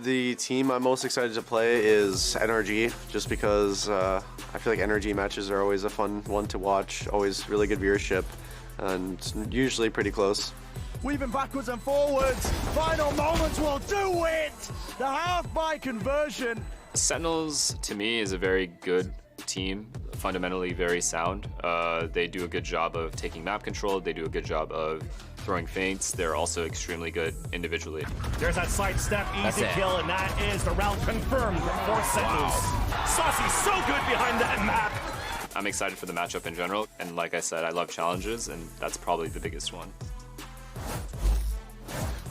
The team I'm most excited to play is NRG, just because I feel like NRG matches are always a fun one to watch, always really good viewership, and usually pretty close. Weaving backwards and forwards, final moments will do it! The half by conversion. Sentinels, to me, is a very good team, fundamentally very sound. They do a good job of taking map control, they do a good job of throwing feints. They're also extremely good individually. There's that sidestep, easy kill, and that is the round confirmed for Sentinels. Saucy's so good behind that map. I'm excited for the matchup in general, and like I said, I love challenges, and that's probably the biggest one.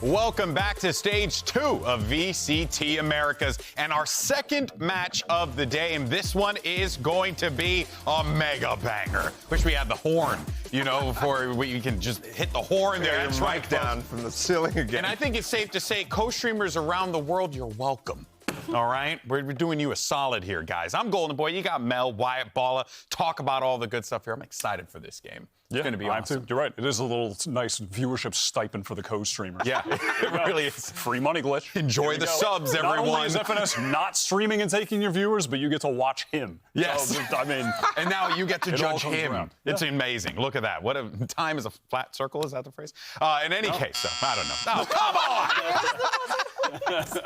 Welcome back to stage 2 of VCT Americas and our second match of the day. And this one is going to be a mega banger. Wish we had the horn, you know, before we can just hit the horn there. That's right down from the ceiling again. And I think it's safe to say, co-streamers around the world, you're welcome. All right? We're doing you a solid here, guys. I'm Golden Boy. You got Mel, Wyatt, Balla. Talk about all the good stuff here. I'm excited for this game. It's going to be awesome. You're right. It is a little nice viewership stipend for the co-streamers. Yeah, it really is. Free money glitch. Enjoy the subs, everyone. Not only is FNS not streaming and taking your viewers, but you get to watch him. Yes. So, I mean, and now you get to judge him. Around. It's amazing. Look at that. What a time is a flat circle. Is that the phrase? In any case, though, I don't know. Oh, come on!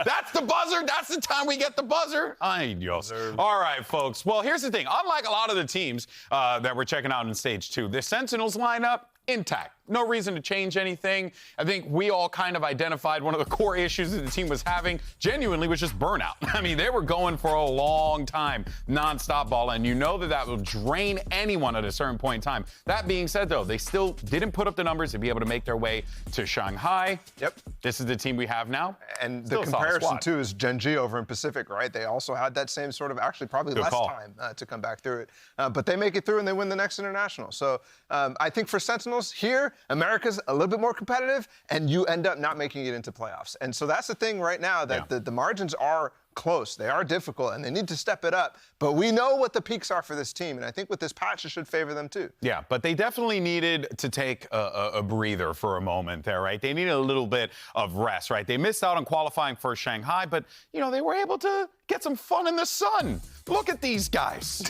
That's the buzzer. That's the time we get the buzzer. Ay, Dios. All right, folks. Well, here's the thing. Unlike a lot of the teams that we're checking out in stage 2, the Sentinels lineup, intact. No reason to change anything. I think we all kind of identified one of the core issues that the team was having, genuinely, was just burnout. I mean, they were going for a long time, nonstop ball, and you know that that will drain anyone at a certain point in time. That being said, though, they still didn't put up the numbers to be able to make their way to Shanghai. Yep. This is the team we have now. And Still the comparison, too, is Gen G over in Pacific, right? They also had that same sort of, actually, probably less time to come back through it. But they make it through, and they win the next international. So I think for Sentinels here, America's a little bit more competitive, and you end up not making it into playoffs. And so that's the thing right now, that the margins are close. They are difficult, and they need to step it up. But we know what the peaks are for this team, and I think with this patch, it should favor them, too. Yeah, but they definitely needed to take a breather for a moment there, right? They needed a little bit of rest, right? They missed out on qualifying for Shanghai, but, you know, they were able to get some fun in the sun. Look at these guys.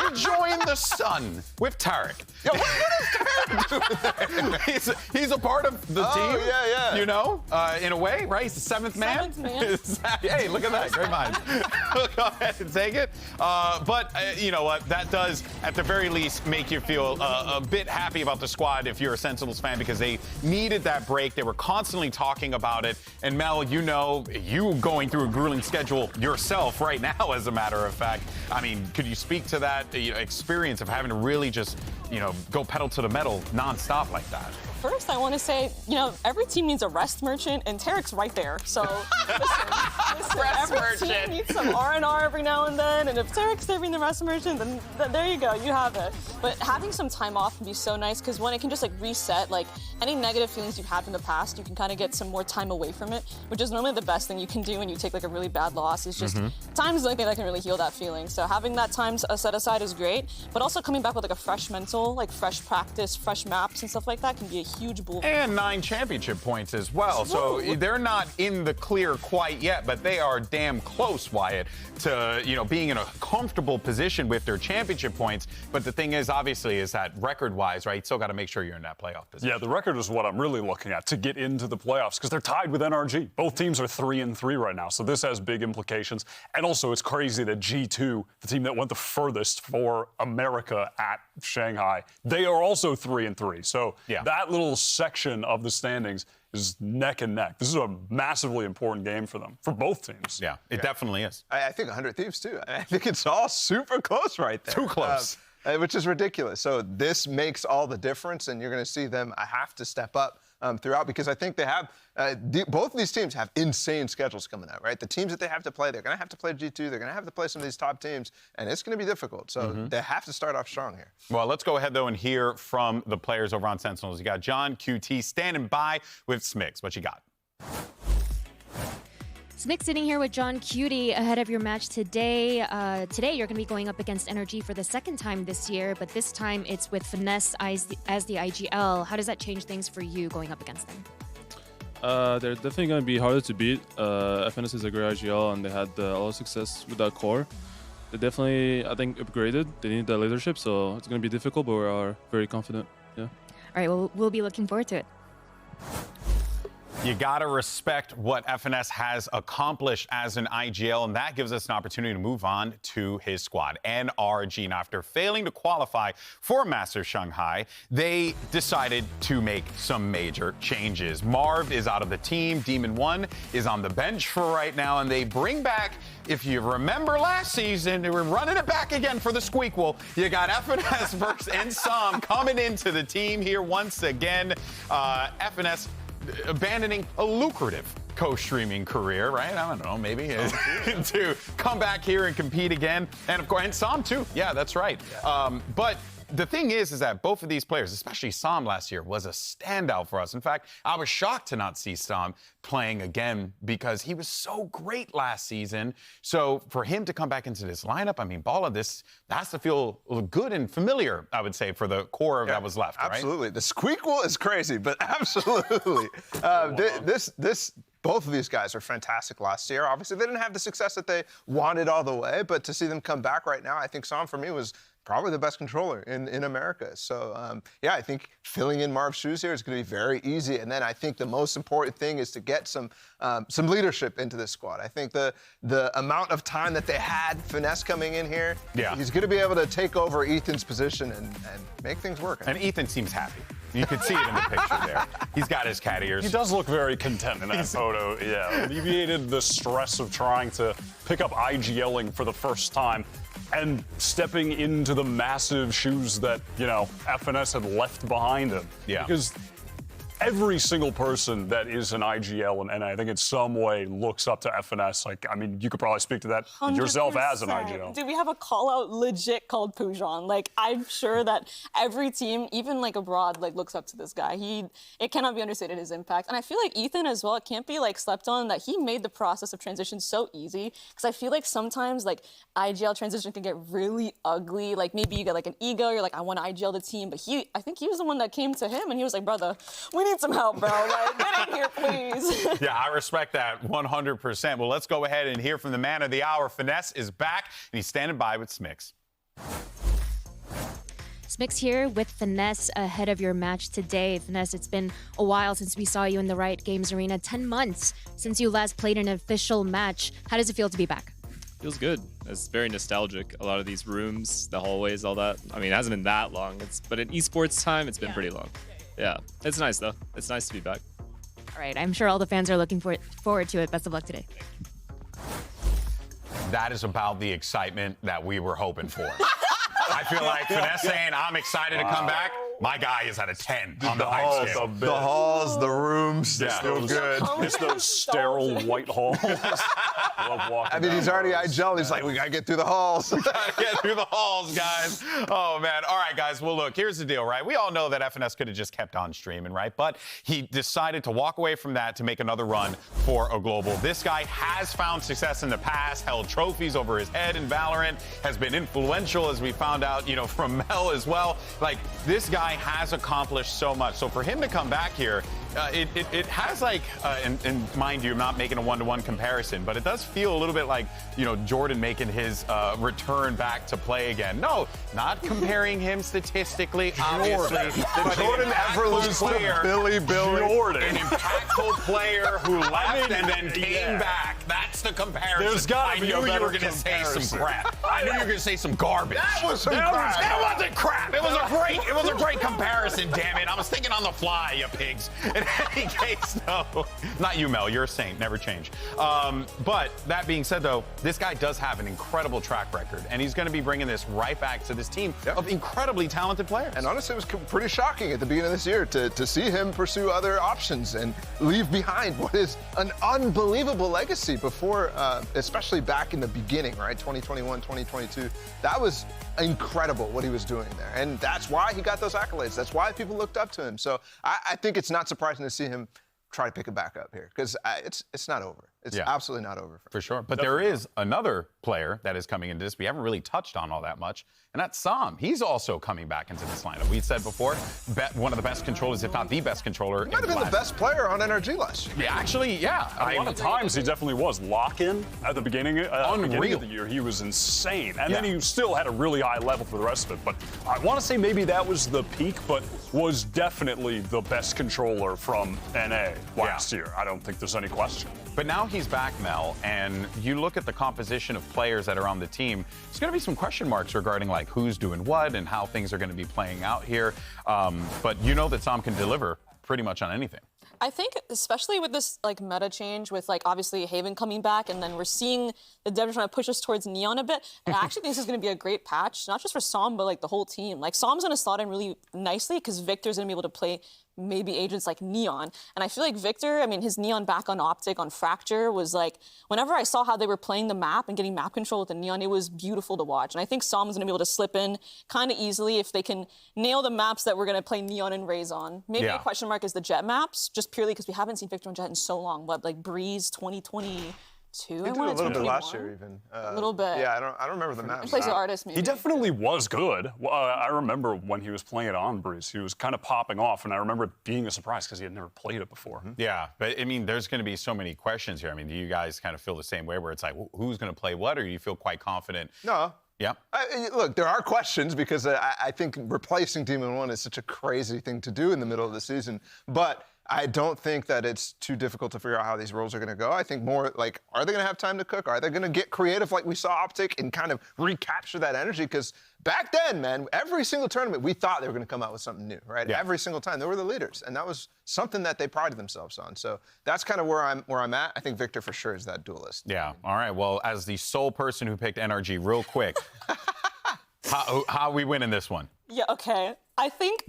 Enjoying the sun with Tarek. Yeah, what is Tarek doing there? He's a part of the team. Yeah. You know, in a way, right? He's the seventh man. Hey, look at that. Great mind. Go ahead and take it. But you know what? That does, at the very least, make you feel a bit happy about the squad if you're a Sentinels fan, because they needed that break. They were constantly talking about it. And Mel, you know, you going through a grueling schedule yourself right now, as a matter of fact. I mean, could you speak to that experience of having to really just, you know, go pedal to the metal nonstop like that? First, I want to say, you know, every team needs a rest merchant, and Tarek's right there. So, listen every team needs some R&R every now and then, and if Tarek's serving the rest merchant, then there you go, you have it. But having some time off can be so nice, because when it can just, like, reset, like, any negative feelings you've had in the past, you can kind of get some more time away from it, which is normally the best thing you can do when you take, like, a really bad loss. Is just, time is the only thing that can really heal that feeling. So having that time set aside is great, but also coming back with, like, a fresh mental, like, fresh practice, fresh maps and stuff like that can be a huge boon. And 9 championship points as well. So they're not in the clear quite yet, but they are damn close, Wyatt, to, you know, being in a comfortable position with their championship points. But the thing is, obviously, is that record-wise, right, you still got to make sure you're in that playoff position. Yeah, the record is what I'm really looking at to get into the playoffs, because they're tied with NRG. Both teams are 3-3 right now, so this has big implications. And also, it's crazy that G2, the team that went the furthest for America at Shanghai, they are also 3-3. So that little section of the standings is neck and neck. This is a massively important game for them, for both teams. Yeah, it definitely is. I think 100 Thieves, too. I think it's all super close right there. Too close. Which is ridiculous. So this makes all the difference, and you're going to see them have to step up throughout, because I think they have, both of these teams have insane schedules coming out, right? The teams that they have to play, they're going to have to play G2, they're going to have to play some of these top teams, and it's going to be difficult. So they have to start off strong here. Well, let's go ahead, though, and hear from the players over on Sentinels. You got JohnQT standing by with Smix. What you got? Smix sitting here with JohnQT ahead of your match today. Today you're going to be going up against NRG for the second time this year, but this time it's with Finesse as the IGL. How does that change things for you going up against them? They're definitely going to be harder to beat. FNS is a great IGL, and they had a lot of success with that core. They definitely, I think, upgraded. They need that leadership, so it's going to be difficult, but we are very confident. Yeah. All right, well, we'll be looking forward to it. You got to respect what FNS has accomplished as an IGL, and that gives us an opportunity to move on to his squad, NRG. Now, after failing to qualify for Masters Shanghai, they decided to make some major changes. Marv is out of the team. Demon 1 is on the bench for right now, and they bring back, if you remember last season, they were running it back again for the Squeakquel. You got FNS versus Ensam coming into the team here once again. FNS abandoning a lucrative co-streaming career, right? I don't know, maybe to come back here and compete again. And of course, and Sam too. Yeah, that's right. But the thing is that both of these players, especially Sam last year, was a standout for us. In fact, I was shocked to not see Sam playing again because he was so great last season. So for him to come back into this lineup, I mean, ball of this has to feel good and familiar, I would say, for the core that was left, absolutely. Right? The Squeakquel is crazy, but absolutely. Both of these guys are fantastic last year. Obviously, they didn't have the success that they wanted all the way, but to see them come back right now, I think Sam, for me, was probably the best controller in America. So, yeah, I think filling in Marv's shoes here is going to be very easy. And then I think the most important thing is to get some leadership into this squad. I think the amount of time that they had Finesse coming in here, he's going to be able to take over Ethan's position and make things work. And Ethan seems happy. You can see it in the picture there. He's got his cat ears. He does look very content in that photo. Yeah, alleviated the stress of trying to pick up IGLing for the first time and stepping into the massive shoes that, you know, FNS had left behind him. Yeah. Because every single person that is an IGL and I think in some way looks up to FNS. Like, I mean, you could probably speak to that 100%. Yourself as an IGL. Dude, we have a call out legit called Pujan. Like, I'm sure that every team, even like abroad, like looks up to this guy. It cannot be understated his impact. And I feel like Ethan as well, it can't be like slept on that he made the process of transition so easy. Because I feel like sometimes like IGL transition can get really ugly. Like maybe you get like an ego, you're like, I want to IGL the team. But I think he was the one that came to him and he was like, brother, we need some help, bro. Like, get in here, please. Yeah, I respect that 100%. Well, let's go ahead and hear from the man of the hour. Finesse is back, and he's standing by with Smix. Smix here with Finesse ahead of your match today. Finesse, it's been a while since we saw you in the Riot Games arena. 10 months since you last played an official match. How does it feel to be back? Feels good. It's very nostalgic. A lot of these rooms, the hallways, all that. I mean, it hasn't been that long. But in esports time, it's been pretty long. Yeah, it's nice though. It's nice to be back. All right, I'm sure all the fans are looking forward to it. Best of luck today. That is about the excitement that we were hoping for. I feel like Finesse saying, I'm excited to come back. My guy is at a 10 on the hype scale. The halls, the rooms, they're still good. It's those sterile white halls. Love walking I mean, he's already IGL. He's like, we got to get through the halls. We got to get through the halls, guys. Oh, man. All right, guys. Well, look, here's the deal, right? We all know that FNS could have just kept on streaming, right? But he decided to walk away from that to make another run for a global. This guy has found success in the past, held trophies over his head in VALORANT, has been influential, as we found out, you know, from Mel as well. Like, this guy has accomplished so much. So for him to come back here, it has like, and mind you, I'm not making a one-to-one comparison, but it does feel a little bit like, you know, Jordan making his return back to play again. No, not comparing him statistically, obviously. Did Jordan ever lose to Billy Jordan? An impactful player who left and then came back. That's the comparison. There's gotta be I knew you were going to say some crap. I knew you were going to say some garbage. That was some crap. That wasn't crap. It was a great comparison, damn it. I was thinking on the fly, you pigs. In any case, no. Not you, Mel. You're a saint. Never change. But that being said, though, this guy does have an incredible track record, and he's going to be bringing this right back to this team of incredibly talented players. And honestly, it was pretty shocking at the beginning of this year to see him pursue other options and leave behind what is an unbelievable legacy before, especially back in the beginning, right? 2021, 2022. That was incredible what he was doing there. And that's why he got those accolades. That's why people looked up to him. So I think it's not surprising to see him try to pick it back up here because it's not over. It's absolutely not over. For sure. But there is another player that is coming into this we haven't really touched on all that much, and that's Sam. He's also coming back into this lineup. We said before, one of the best controllers, if not the best controller. He might have been the best player on NRG last year. Yeah, actually, yeah. A lot of times he definitely was. Lock-in at the beginning of the year, he was insane. And then he still had a really high level for the rest of it. But I want to say maybe that was the peak, but was definitely the best controller from NA last year. I don't think there's any question. But now he's back, Mel, and you look at the composition of players that are on the team, there's going to be some question marks regarding like who's doing what and how things are going to be playing out here. But you know that Sam can deliver pretty much on anything. I think, especially with this like meta change, with like obviously Haven coming back, and then we're seeing the devs trying to push us towards Neon a bit. And I actually think this is going to be a great patch, not just for Sam, but like the whole team. Like Sam's going to slot in really nicely because Victor's going to be able to play maybe agents like Neon. And I feel like Victor, I mean, his Neon back on Optic on Fracture was like, whenever I saw how they were playing the map and getting map control with the Neon, it was beautiful to watch. And I think Sam's gonna be able to slip in kind of easily if they can nail the maps that we're gonna play Neon and Raze on. Maybe a question mark is the Jet maps, just purely because we haven't seen Victor and Jet in so long. What, like Breeze 2022? He did a little bit last year, even. A little bit. Yeah, I don't remember the maps. He plays the artist, maybe. He definitely was good. I remember when he was playing it on Breeze, he was kind of popping off, and I remember it being a surprise because he had never played it before. Yeah, but I mean, there's going to be so many questions here. I mean, do you guys kind of feel the same way where it's like, who's going to play what, or do you feel quite confident? No. Yeah. Look, there are questions because I think replacing Demon 1 is such a crazy thing to do in the middle of the season, but I don't think that it's too difficult to figure out how these roles are going to go. I think more like, are they going to have time to cook? Are they going to get creative like we saw Optic and kind of recapture that energy? Because back then, man, every single tournament, we thought they were going to come out with something new, right? Yeah. Every single time. They were the leaders, and that was something that they prided themselves on. So that's kind of where I'm at. I think Victor for sure is that duelist. Yeah. All right. Well, as the sole person who picked NRG, real quick, how are we winning this one? Yeah, okay. I think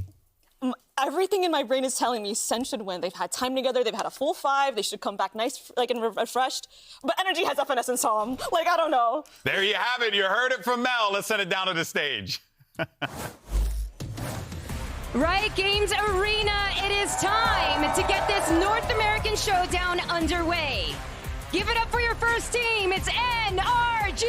everything in my brain is telling me Sen should win. They've had time together. They've had a full 5. They should come back nice, like, and refreshed. But NRG has FNS and Sam. Like, I don't know. There you have it. You heard it from Mel. Let's send it down to the stage. Riot Games Arena, it is time to get this North American showdown underway. Give it up for your first team. It's NRG!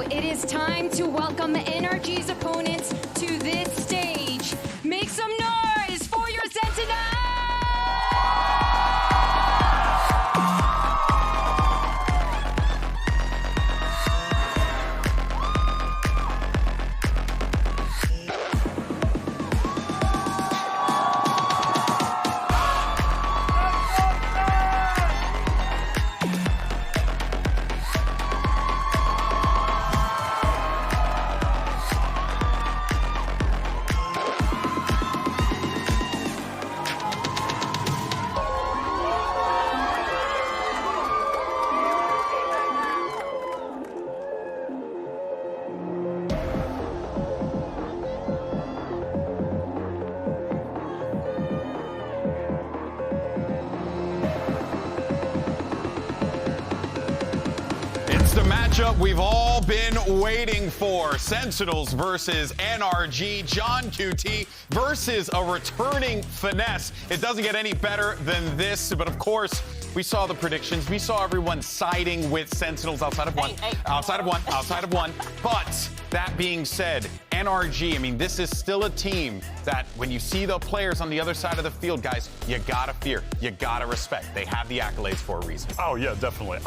It is time to welcome NRG's opponents to this stage. Make some noise for your Sentinels! The matchup we've all been waiting for. Sentinels versus NRG. JohnQT versus a returning Finesse. It doesn't get any better than this, but of course, we saw the predictions. We saw everyone siding with Sentinels outside of one. Outside of one. But that being said, NRG, I mean, this is still a team that when you see the players on the other side of the field, guys, you gotta fear, you gotta respect. They have the accolades for a reason. Oh, yeah, definitely.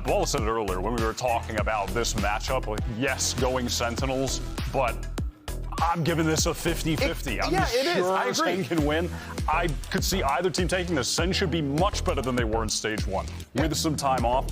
Ball said it earlier when we were talking about this matchup. Like, yes, going Sentinels, but I'm giving this a 50-50. I'm sure Sen can win. I could see either team taking this. Sen should be much better than they were in stage 1 with some time off.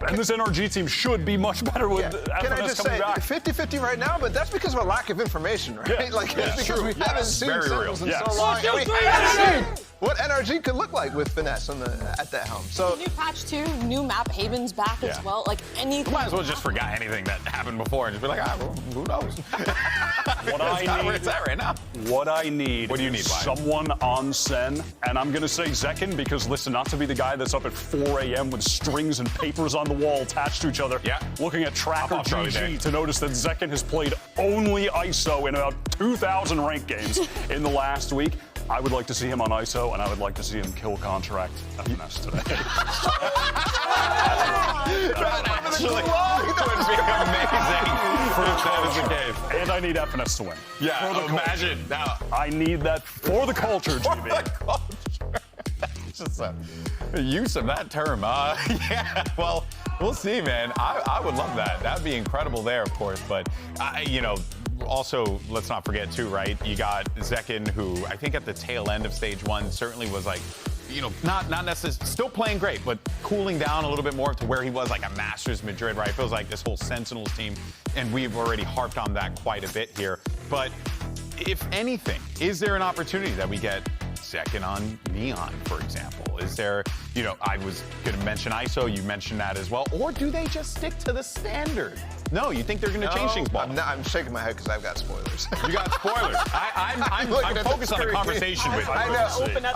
And this NRG team should be much better with FNS coming back. 50-50 right now, but that's because of a lack of information, right? Yeah. Like, it's because we haven't seen Sentinels in so long. Yes. We haven't seen what NRG could look like with Finesse at that helm. So new patch 2, new map, Haven's back as well. Like anything. Might as well just forget anything that happened before and just be like, well, who knows? That's kind of where it's at right now. What I need. What do you need, Ryan? Someone on Sen, and I'm gonna say Zekin because listen, not to be the guy that's up at 4 a.m. with strings and papers on the wall attached to each other, looking at Tracker GG to notice that Zekin has played only ISO in about 2,000 ranked games in the last week. I would like to see him on ISO, and I would like to see him kill contract FNS today. That actually would be amazing if that is the case. And I need FNS to win. Yeah, imagine. Now, I need that for the culture, GB. Just a use of that term. Yeah, well, we'll see, man. I would love that. That'd be incredible there, of course. But, you know, also, let's not forget, too, right? You got Zekin, who I think at the tail end of stage 1 certainly was like, you know, not necessarily, still playing great, but cooling down a little bit more to where he was like a Masters Madrid, right? It feels like this whole Sentinels team, and we've already harped on that quite a bit here. But if anything, is there an opportunity that we get Zekin on Neon, for example? Is there, you know, I was going to mention ISO, you mentioned that as well, or do they just stick to the standard? No, you think they're going to change things, Ball? I'm shaking my head because I've got spoilers. You got spoilers. I'm focused on a conversation with you. I know. Open up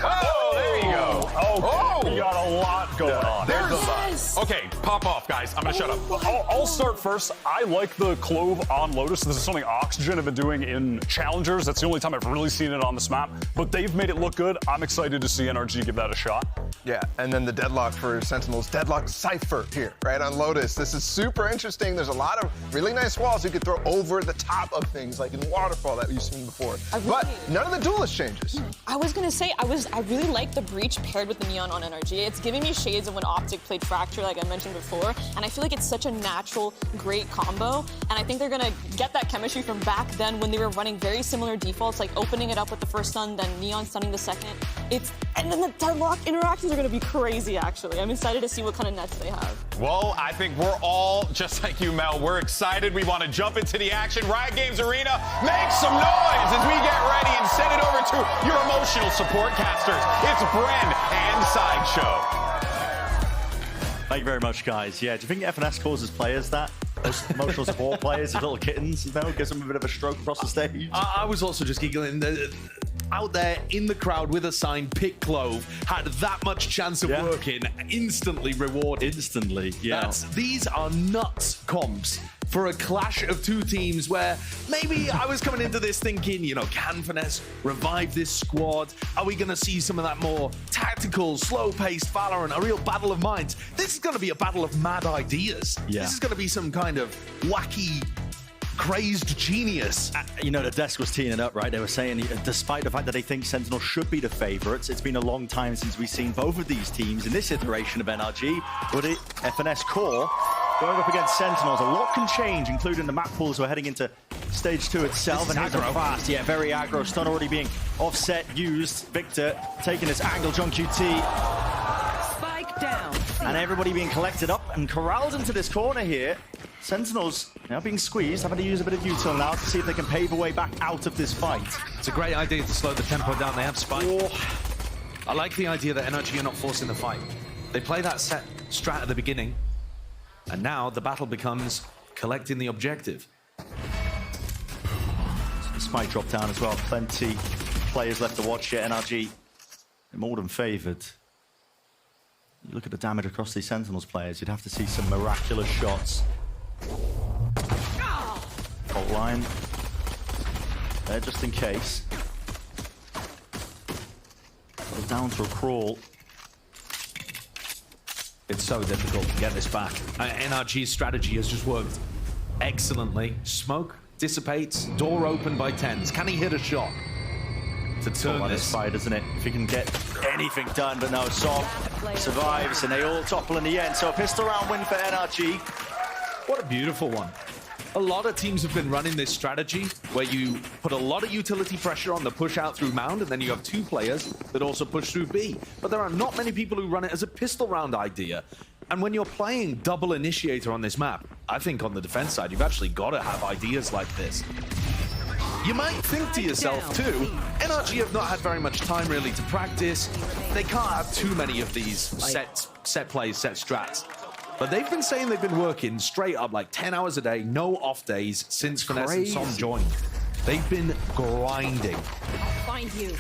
Oh, there you go. Oh, we got a lot going on. There's the buzz. Okay, pop off, guys. I'm going to shut up. I'll start first. I like the Clove on Lotus. This is something Oxygen have been doing in Challengers. That's the only time I've really seen it on this map. But they've made it look good. I'm excited to see NRG give that a shot. Yeah, and then the Deadlock for Sentinels. Deadlock Cypher here, right, on Lotus. This is super interesting. There's a lot of really nice walls you could throw over the top of things, like in Waterfall that we've seen before. But none of the duelist changes. I was gonna say, I really like the Breach paired with the Neon on NRG. It's giving me shades of when Optic played Fracture, like I mentioned before, and I feel like it's such a natural, great combo, and I think they're gonna get that chemistry from back then when they were running very similar defaults, like opening it up with the first stun, then Neon stunning the second. And then the Deadlock interactions are gonna be crazy, actually. I'm excited to see what kind of nets they have. Well, I think we're all, just like you, Mel, we're excited. We want to jump into the action. Riot Games Arena, make some noise as we get ready and send it over to your emotional support casters. It's Bren and Sideshow. Thank you very much, guys. Yeah, do you think FNS causes players that? Those emotional support players, those little kittens, you know, gives them a bit of a stroke across the stage? I was also just giggling. Out there in the crowd with a sign, pick Clove, had that much chance of working, instantly rewarded. Instantly, yeah. These are nuts comps for a clash of two teams where maybe I was coming into this thinking, you know, can Finesse revive this squad? Are we going to see some of that more tactical, slow-paced Valorant, a real battle of minds? This is going to be a battle of mad ideas. Yeah. This is going to be some kind of wacky, crazed genius. You know, the desk was teeing it up, right? They were saying, despite the fact that they think Sentinel should be the favorites, it's been a long time since we've seen both of these teams in this iteration of NRG. But FNS Core going up against Sentinels, a lot can change, including the map pools. We're heading into stage 2 itself, and here's a fast, very aggro. Stun already being offset, used. Victor taking this angle, JohnQT. Spike down. And everybody being collected up and corralled into this corner here. Sentinels now being squeezed, having to use a bit of util now to see if they can pave a way back out of this fight. It's a great idea to slow the tempo down. They have Spike. I like the idea that NRG are not forcing the fight. They play that set strat at the beginning, and now the battle becomes collecting the objective. Spike drop down as well. Plenty players left to watch here. NRG more than favored. You look at the damage across these Sentinels players, you'd have to see some miraculous shots. Fault line there just in case. Down to a crawl. It's so difficult to get this back. NRG's strategy has just worked excellently. Smoke dissipates, door open by 10s. Can he hit a shot? to turn on this fight, isn't it? If he can get anything done, but no, Som survives and they all topple in the end. So a pistol round win for NRG. What a beautiful one. A lot of teams have been running this strategy where you put a lot of utility pressure on the push out through Mound, and then you have two players that also push through B. But there are not many people who run it as a pistol round idea. And when you're playing double initiator on this map, I think on the defense side, you've actually got to have ideas like this. You might think to yourself too, NRG have not had very much time really to practice. They can't have too many of these set plays, set strats. But they've been saying they've been working straight up like 10 hours a day, no off days since Finesse and Som joined. They've been grinding. I'll find you.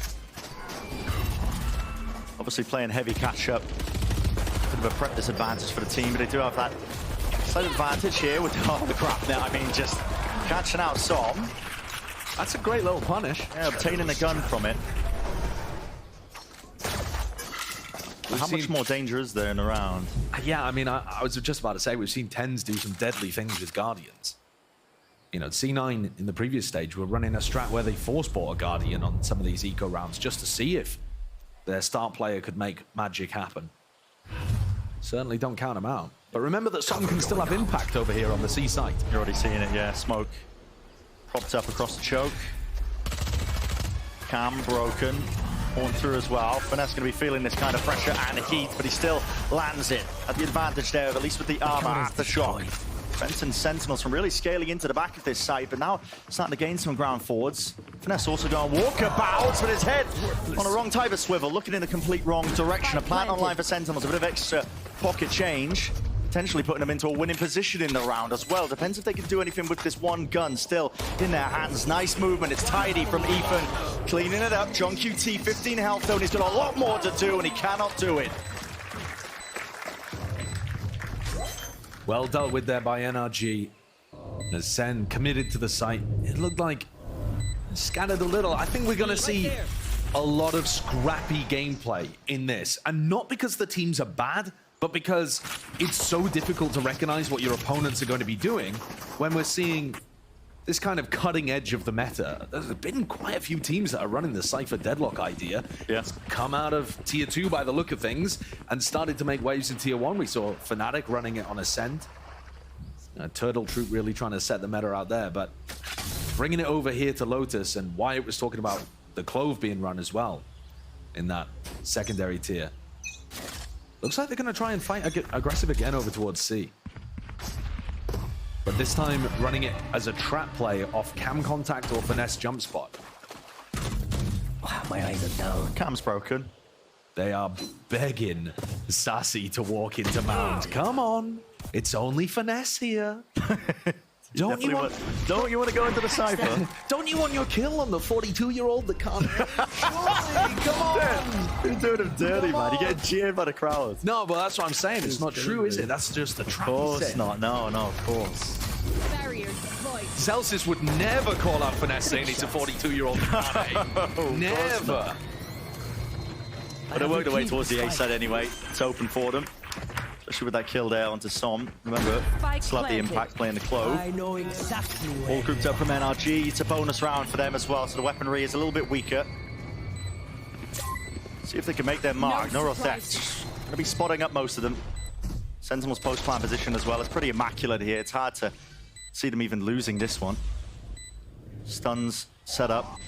Obviously playing heavy catch-up. Bit of a prep disadvantage for the team, but they do have that slight advantage here with the crap net. I mean, just catching out Som. That's a great little punish. Yeah, obtaining a gun from it. How much more danger is there in a round? Yeah, I mean, I was just about to say, we've seen Tens do some deadly things with Guardians. You know, C9 in the previous stage were running a strat where they force bought a Guardian on some of these eco rounds just to see if their start player could make magic happen. Certainly don't count them out. But remember that Som can still have impact over here on the C site. You're already seeing it, yeah. Smoke propped up across the choke. Cam broken. Horn through as well. Finesse going to be feeling this kind of pressure and heat, but he still lands it at the advantage there, at least with the armor after shock. Benson Sentinels from really scaling into the back of this site, but now starting to gain some ground forwards. Finesse also going walkabouts with his head on a wrong type of swivel, looking in the complete wrong direction. A plant online for Sentinels, a bit of extra pocket change. Potentially putting them into a winning position in the round as well. Depends if they can do anything with this one gun still in their hands. Nice movement. It's tidy from Ethan. Cleaning it up. JohnQT, 15 health though, and he's got a lot more to do, and he cannot do it. Well dealt with there by NRG. As Sen committed to the site, it looked like scattered a little. I think we're going to see a lot of scrappy gameplay in this. And not because the teams are bad, but because it's so difficult to recognize what your opponents are going to be doing when we're seeing this kind of cutting edge of the meta. There's been quite a few teams that are running the Cypher Deadlock idea. Yeah. It's come out of Tier 2 by the look of things and started to make waves in Tier 1. We saw Fnatic running it on Ascent. Turtle Troop really trying to set the meta out there, but bringing it over here to Lotus, and Wyatt was talking about the Clove being run as well in that secondary tier. Looks like they're going to try and fight aggressive again over towards C. But this time running it as a trap play off cam contact or finesse jump spot. Wow, my eyes are down. Cam's broken. They are begging Sassy to walk into Mound. Come on, it's only finesse here. Don't you want to go into the Cypher? Don't you want your kill on the 42-year-old that can't? Surely, come on! You're doing him dirty, man. You're getting jeered by the crowd. No, but that's what I'm saying. It's not true, is it? That's just the trap. Of course not. No, of course. Celsius would never call out finesse saying he's a 42-year-old. Never. But it worked away towards the A side anyway. It's open for them. Especially with that kill there onto Som. Remember, still have the impact playing the Clove. I know exactly where. All grouped up from NRG. It's a bonus round for them as well, so the weaponry is a little bit weaker. See if they can make their mark. No real theft. Going to be spotting up most of them. Sentinel's post-plant position as well. It's pretty immaculate here. It's hard to see them even losing this one. Stuns set up.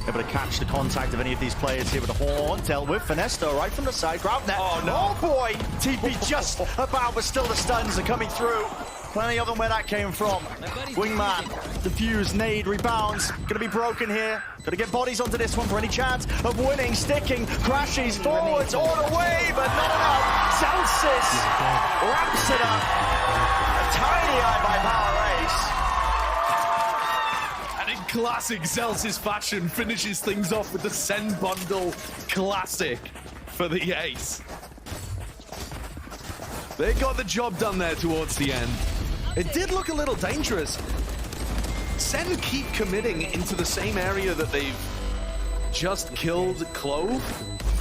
Able to catch the contact of any of these players here with the horn. Dealt with. Finesto right from the side. Grab net. Oh, no. Oh, boy. TP just about, but still the stuns are coming through. Plenty of them where that came from. Wingman, defuse, nade, rebounds. Gonna be broken here. Gotta get bodies onto this one for any chance of winning. Sticking, crashes, forwards, all the way, but not enough. Celsius wraps it up. A tiny eye by powerhouse. And in classic Celsius fashion, finishes things off with the Send Bundle classic for the ace. They got the job done there towards the end. It did look a little dangerous. Sen keep committing into the same area that they've just killed Clove.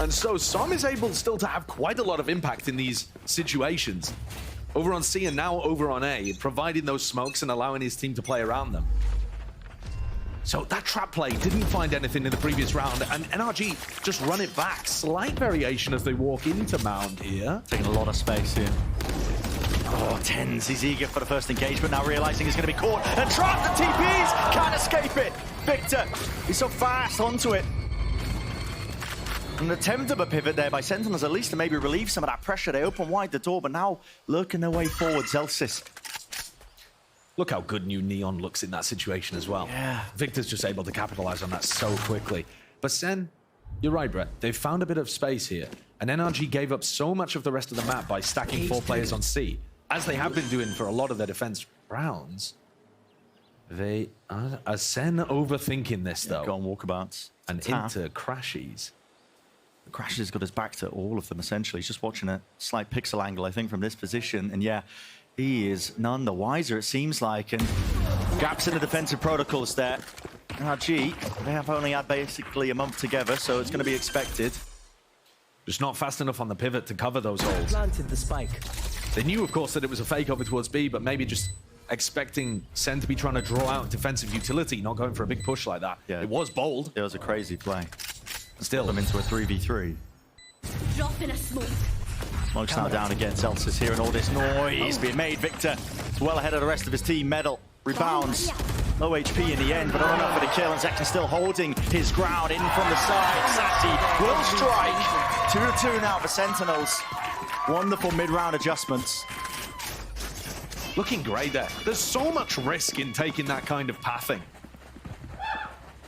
And so Som is able still to have quite a lot of impact in these situations. Over on C and now over on A, providing those smokes and allowing his team to play around them. So that trap play didn't find anything in the previous round, and NRG just run it back. Slight variation as they walk into Mound here. Taking a lot of space here. Oh, TenZ, he's eager for the first engagement, now realizing he's going to be caught and trapped. The TPs can't escape it. Victor, he's so fast onto it. An attempt of a pivot there by Sentinels, at least to maybe relieve some of that pressure. They open wide the door, but now lurking their way forward, Zelsis. Look how good new Neon looks in that situation as well. Yeah. Victor's just able to capitalize on that so quickly. But Sen, you're right, Brett. They've found a bit of space here. And NRG gave up so much of the rest of the map by stacking 4 players on C, as they have been doing for a lot of their defense rounds. They are Sen overthinking this, though. Go on walkabouts. And into Crashies. Crashies has got his back to all of them, essentially. He's just watching a slight pixel angle, I think, from this position. And yeah, he is none the wiser, it seems like. And gaps in the defensive protocols there. NRG, they have only had basically a month together, so it's going to be expected. Just not fast enough on the pivot to cover those holes. Planted the spike. They knew, of course, that it was a fake over towards B, but maybe just expecting Sen to be trying to draw out defensive utility, not going for a big push like that. Yeah. It was bold. It was a crazy play. Still. Them into a 3v3. Drop in a smoke. Smoke's now down again. Celsius here, and all this noise being made. Victor is well ahead of the rest of his team. Medal rebounds. Low HP in the end, but not enough for the kill. And Zekken still holding his ground in from the side. Sassy will strike. 2-2 now for Sentinels. Wonderful mid-round adjustments. Looking great there. There's so much risk in taking that kind of pathing.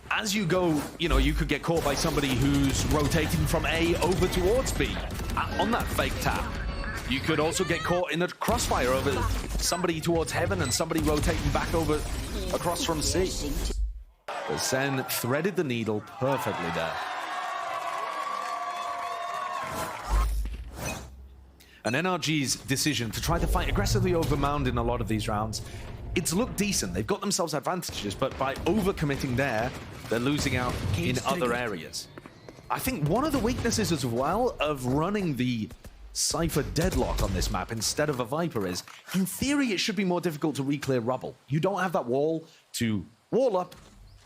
As you go, you know, you could get caught by somebody who's rotating from A over towards B on that fake tap. You could also get caught in a crossfire over somebody towards Heaven and somebody rotating back over across from C. But Sen threaded the needle perfectly there. And NRG's decision to try to fight aggressively over Mound in a lot of these rounds, it's looked decent. They've got themselves advantages, but by overcommitting there, they're losing out in other areas. I think one of the weaknesses as well of running the Cypher deadlock on this map instead of a Viper is, in theory, it should be more difficult to re-clear rubble. You don't have that wall to wall up,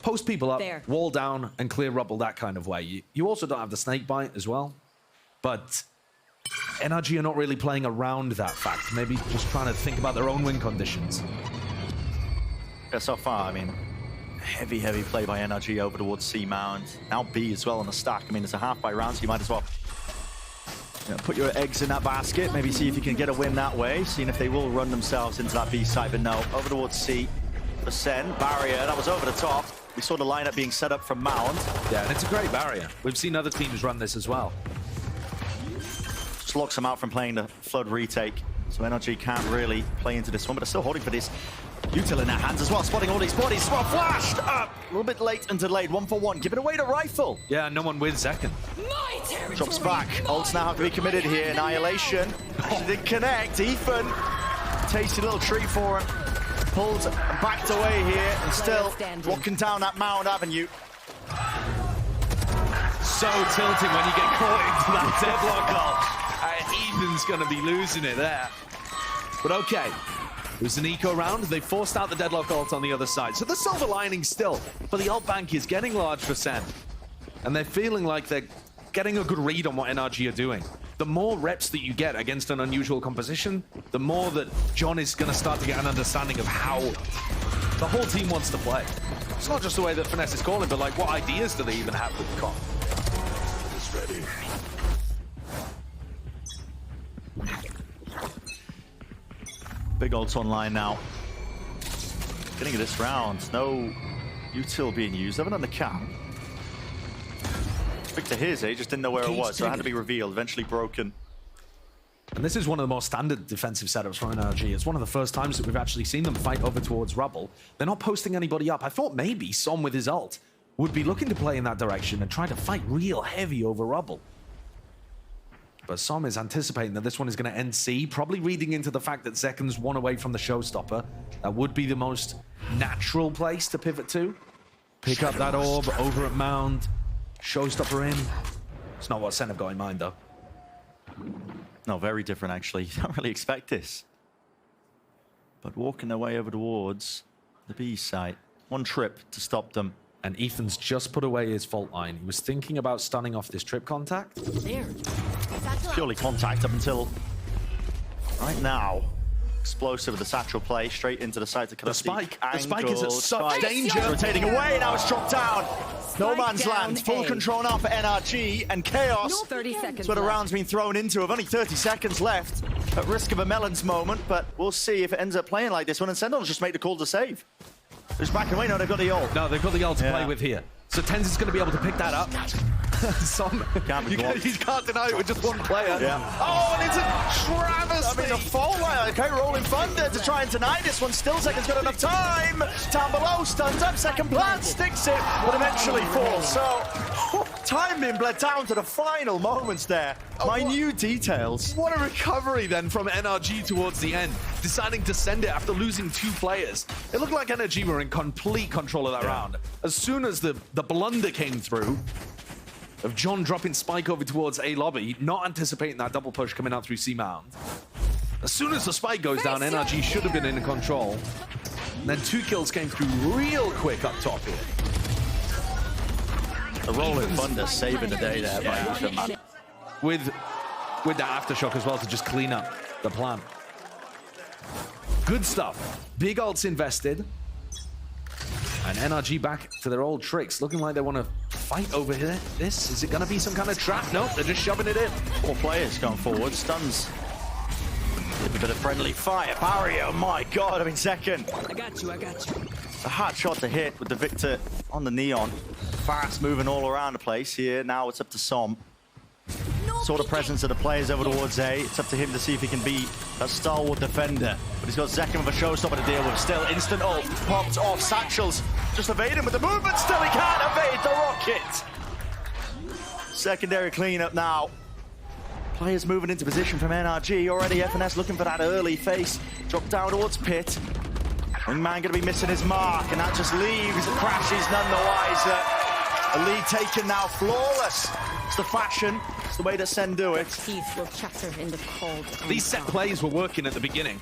post people up, wall down, and clear rubble that kind of way. You also don't have the snake bite as well. But NRG are not really playing around that fact. Maybe just trying to think about their own win conditions. Yeah, so far, I mean, heavy play by NRG over towards C Mound. Now B as well on the stack. I mean, it's a half by round, so you might as well put your eggs in that basket. Maybe see if you can get a win that way. Seeing if they will run themselves into that B side, but no. Over towards C for Sen. Barrier, that was over the top. We saw the lineup being set up from Mound. Yeah, and it's a great barrier. We've seen other teams run this as well. Just locks them out from playing the Flood retake. So NRG can't really play into this one, but they're still holding for this util in their hands as well, spotting all these bodies. Well, flashed up! A little bit late and delayed, 1-for-1. Give it away to Rifle. Yeah, no one with Zekken. Drops back. Ults now have to be committed here. Annihilation. Actually didn't connect. Ethan. Tasty little treat for him. Pulled and backed away here and still walking down that Mound Avenue. So tilting when you get caught into that deadlock ult. Ethan's going to be losing it there. But okay. It was an eco round. They forced out the deadlock ult on the other side. So the silver lining still. But the ult bank is getting large for Sen. And they're feeling like they're getting a good read on what NRG are doing. The more reps that you get against an unusual composition, the more that John is going to start to get an understanding of how the whole team wants to play. It's not just the way that Finesse is calling, but like what ideas do they even have with the comp? It's ready. Big ults online now. Getting this round. No util being used. They haven't done the cap. Victor his, he just didn't know where it was, so it had to be revealed. Eventually broken. And this is one of the more standard defensive setups from NRG. It's one of the first times that we've actually seen them fight over towards rubble. They're not posting anybody up. I thought maybe Som with his ult would be looking to play in that direction and try to fight real heavy over rubble. But Som is anticipating that this one is going to end C, probably reading into the fact that Zekken's one away from the showstopper. That would be the most natural place to pivot to. Pick up that orb over at Mound. Showstopper in. It's not what Sen have got in mind, though. No, very different, actually. You don't really expect this. But walking their way over towards the B site. One trip to stop them. And Ethan's just put away his fault line. He was thinking about stunning off this trip contact. There. Purely contact up until right now. Explosive with the satchel play, straight into the side to cut the spike. The spike is at such danger. Rotating away, now it's dropped down. No man's land, full control now for NRG, and Chaos. 30 seconds That's where the round's been thrown into, with only 30 seconds left. At risk of a Melons moment, but we'll see if it ends up playing like this one, and Sentinels just make the call to save. Just back away, no, they've got the ult. No, they've got the ult to play with here. So Tens is going to be able to pick that up. You can't deny it with just one player. Yeah. Oh, and it's a travesty. I mean, a fall line. Okay, Rolling Thunder to try and deny this one. Still Second's got enough time. Down below, stuns up, second plant, sticks it, but eventually falls. So, time being bled down to the final moments there. Minute details. What a recovery then from NRG towards the end, deciding to send it after losing 2 players. It looked like NRG were in complete control of that round. As soon as the blunder came through, of John dropping Spike over towards A lobby, not anticipating that double push coming out through C Mound. As soon as the Spike goes down, NRG should have been in control. And then 2 kills came through real quick up top here. The Rolling Thunder saving the day there by Ethan. With the aftershock as well to just clean up the plan. Good stuff. Big ults invested. And NRG back to their old tricks, looking like they want to fight over here. Is it going to be some kind of trap? Nope, they're just shoving it in. 4 players going forward, stuns. A bit of friendly fire. Barrier, oh my god, I mean, second. I got you. It's a hard shot to hit with the Victor on the Neon. Fast moving all around the place here. Now it's up to Som. Saw the presence of the players over towards A. It's up to him to see if he can be a stalwart defender. But he's got Zekin with a showstopper to deal with. Still, instant ult. Popped off. Satchels just evading with the movement. Still, he can't evade the rocket. Secondary cleanup now. Players moving into position from NRG. Already FNS looking for that early face. Drop down towards Pit. Wingman going to be missing his mark, and that just leaves the Crashies none the wiser. A lead taken now, flawless. It's the fashion. It's the way that Sen do it. Teeth will chatter in the cold. These set plays were working at the beginning.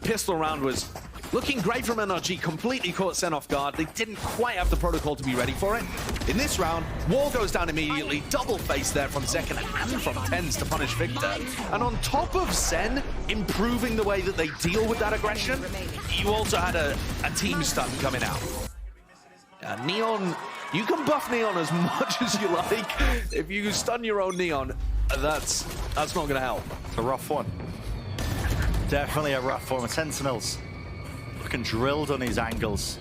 Pistol round was looking great from NRG, completely caught Sen off guard. They didn't quite have the protocol to be ready for it. In this round, Wall goes down immediately, double face there from Zekin and from Tens to punish Victor. And on top of Sen improving the way that they deal with that aggression, you also had a team stun coming out. Neon, you can buff Neon as much as you like. If you stun your own Neon, that's not going to help. It's a rough one. Definitely a rough one. Sentinels looking drilled on these angles.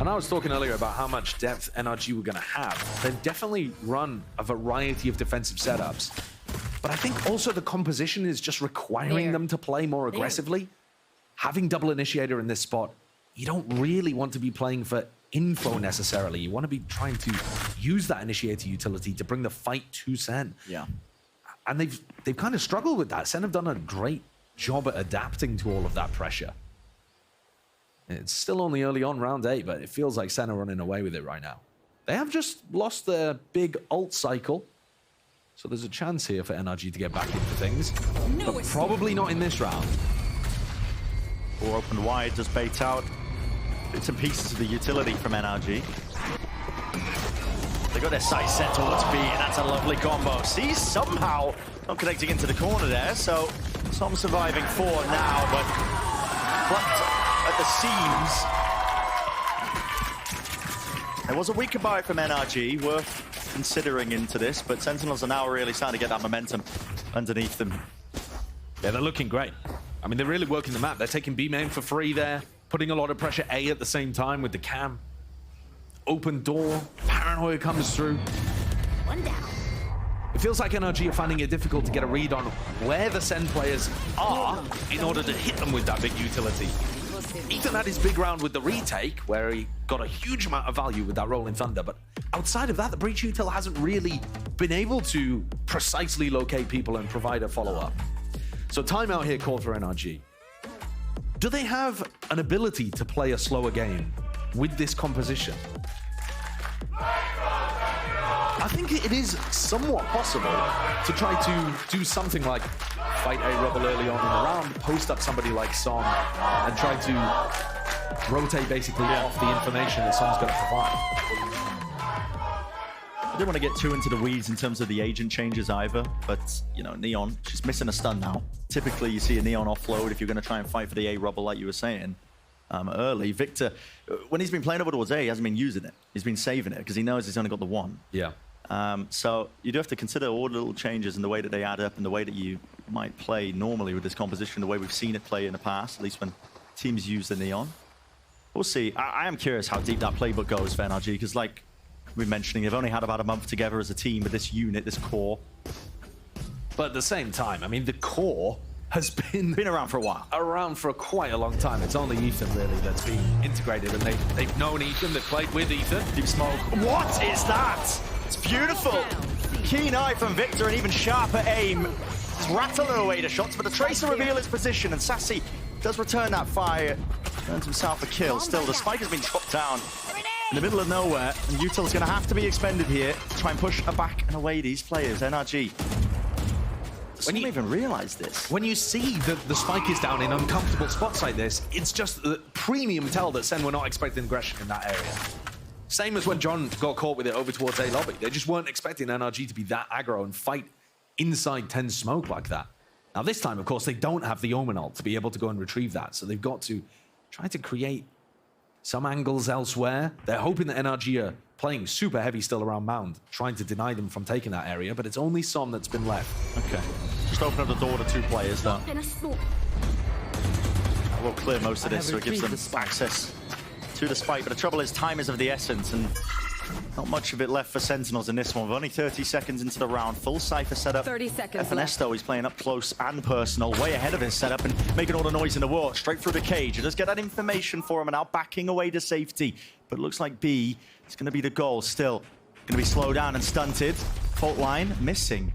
And I was talking earlier about how much depth NRG were going to have. They've definitely run a variety of defensive setups. But I think also the composition is just requiring them to play more aggressively. Having double initiator in this spot, you don't really want to be playing for info necessarily. You want to be trying to use that initiator utility to bring the fight to Sen. Yeah. And they've kind of struggled with that. Sen have done a great job at adapting to all of that pressure. It's still only early on round 8, but it feels like Sen are running away with it right now. They have just lost their big ult cycle. So there's a chance here for NRG to get back into things. But probably not in this round. Or open wide, just bait out. Bits and pieces of the utility from NRG. They got their sights set towards B, and that's a lovely combo. C somehow not connecting into the corner there, so some surviving 4 now, but plucked at the seams. There was a weaker buy from NRG, worth considering into this, but Sentinels are now really starting to get that momentum underneath them. Yeah, they're looking great. I mean, they're really working the map. They're taking B main for free there, putting a lot of pressure A at the same time with the cam. Open door, paranoia comes through. One down. It feels like NRG are finding it difficult to get a read on where the Sen players are in order to hit them with that big utility. Ethan had his big round with the retake, where he got a huge amount of value with that Rolling Thunder, but outside of that, the Breach Util hasn't really been able to precisely locate people and provide a follow-up. So timeout here called for NRG. Do they have an ability to play a slower game with this composition? I think it is somewhat possible to try to do something like fight a rebel early on in the round, post up somebody like Song, and try to rotate basically off the information that someone's going to provide. I didn't want to get too into the weeds in terms of the agent changes either, but, you know, Neon, she's missing a stun now. Typically, you see a Neon offload if you're going to try and fight for the A rubble like you were saying early. Victor, when he's been playing over towards A, he hasn't been using it. He's been saving it because he knows he's only got the one. Yeah. So you do have to consider all the little changes in the way that they add up and the way that you might play normally with this composition, the way we've seen it play in the past, at least when teams use the Neon. We'll see. I am curious how deep that playbook goes for NRG, because like we're mentioning, they've only had about a month together as a team with this unit, this core. But at the same time, I mean, the core has been around for a while. Around for quite a long time. It's only Ethan, really, that's been integrated, and they've known Ethan, they've played with Ethan. Deep smoke. What is that? It's beautiful. Keen eye from Victor and even sharper aim. Just rattling away the shots, but the Tracer reveal his position, and Sassy does return that fire. Earns himself a kill. Still, the spike has been chopped down in the middle of nowhere, and Util's going to have to be expended here to try and push back and away these players. NRG. When you even realize this? When you see the spike is down in uncomfortable spots like this, it's just the premium tell that Sen were not expecting aggression in that area. Same as when John got caught with it over towards A lobby. They just weren't expecting NRG to be that aggro and fight inside 10 smoke like that. Now this time, of course, they don't have the Omen ult to be able to go and retrieve that, so they've got to try to create some angles elsewhere. They're hoping that NRG are playing super heavy still around Mound, trying to deny them from taking that area, but it's only Som that's been left. Okay. Just open up the door to 2 players though. We'll clear most of this, so it gives them access to the spike, but the trouble is time is of the essence, and not much of it left for Sentinels in this one. We're only 30 seconds into the round. Full Cypher setup. 30 seconds FNS, though, he's playing up close and personal, way ahead of his setup and making all the noise in the world. Straight through the cage. It does get that information for him and now backing away to safety. But it looks like B is going to be the goal still. Going to be slowed down and stunted. Fault line missing.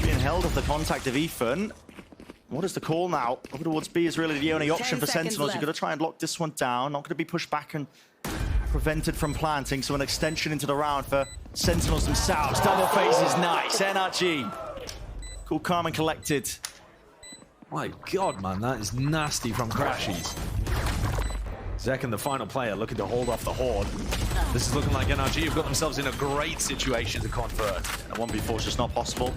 Being held off the contact of Ethan. What is the call now? Over towards B is really the only option for Sentinels. You're going to try and lock this one down. Not going to be pushed back and prevented from planting, so an extension into the round for Sentinels themselves. Double phase is nice. NRG. Cool, calm and collected. My God, man, that is nasty from Crashies. Zekken, the final player, looking to hold off the Horde. This is looking like NRG have got themselves in a great situation to convert. A 1v4 is just not possible.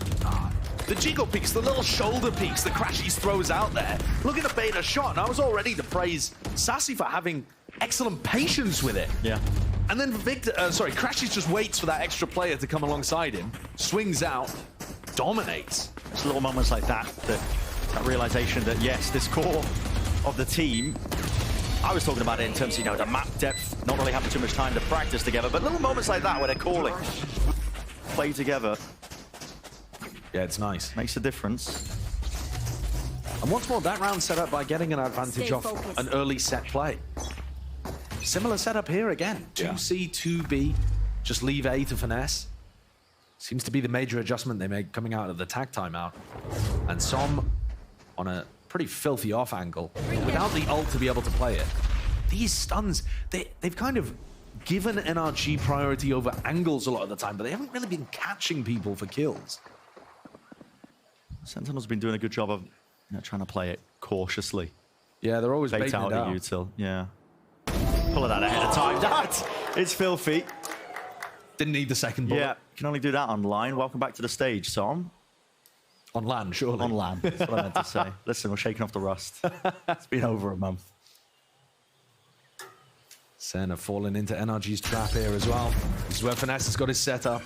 The jiggle peeks, the little shoulder peeks that Crashies throws out there. Looking to bait a shot, and I was all ready to praise Sassy for having excellent patience with it. Yeah. And then Victor, Crashies just waits for that extra player to come alongside him, swings out, dominates. It's little moments like that, that realization that, yes, this core of the team, I was talking about it in terms of, you know, the map depth, not really having too much time to practice together, but little moments like that where they're calling, play together. Yeah, it's nice. Makes a difference. And what's more, that round set up by getting an advantage off an early set play. Similar setup here again. 2C, 2B, just leave A to finesse. Seems to be the major adjustment they made coming out of the tag timeout. And Som on a pretty filthy off angle, without the ult to be able to play it. These stuns, they've kind of given NRG priority over angles a lot of the time, but they haven't really been catching people for kills. Sentinel's been doing a good job of, you know, trying to play it cautiously. Yeah, they're always bait baiting out it out. Util. Yeah. Pull it out ahead of time. That is filthy. Didn't need the second bullet. Yeah, can only do that on line. Welcome back to the stage, Som. On land, surely. On land, that's what I meant to say. Listen, we're shaking off the rust. It's been over a month. Sen have fallen into NRG's trap here as well. This is where Finesse has got his setup.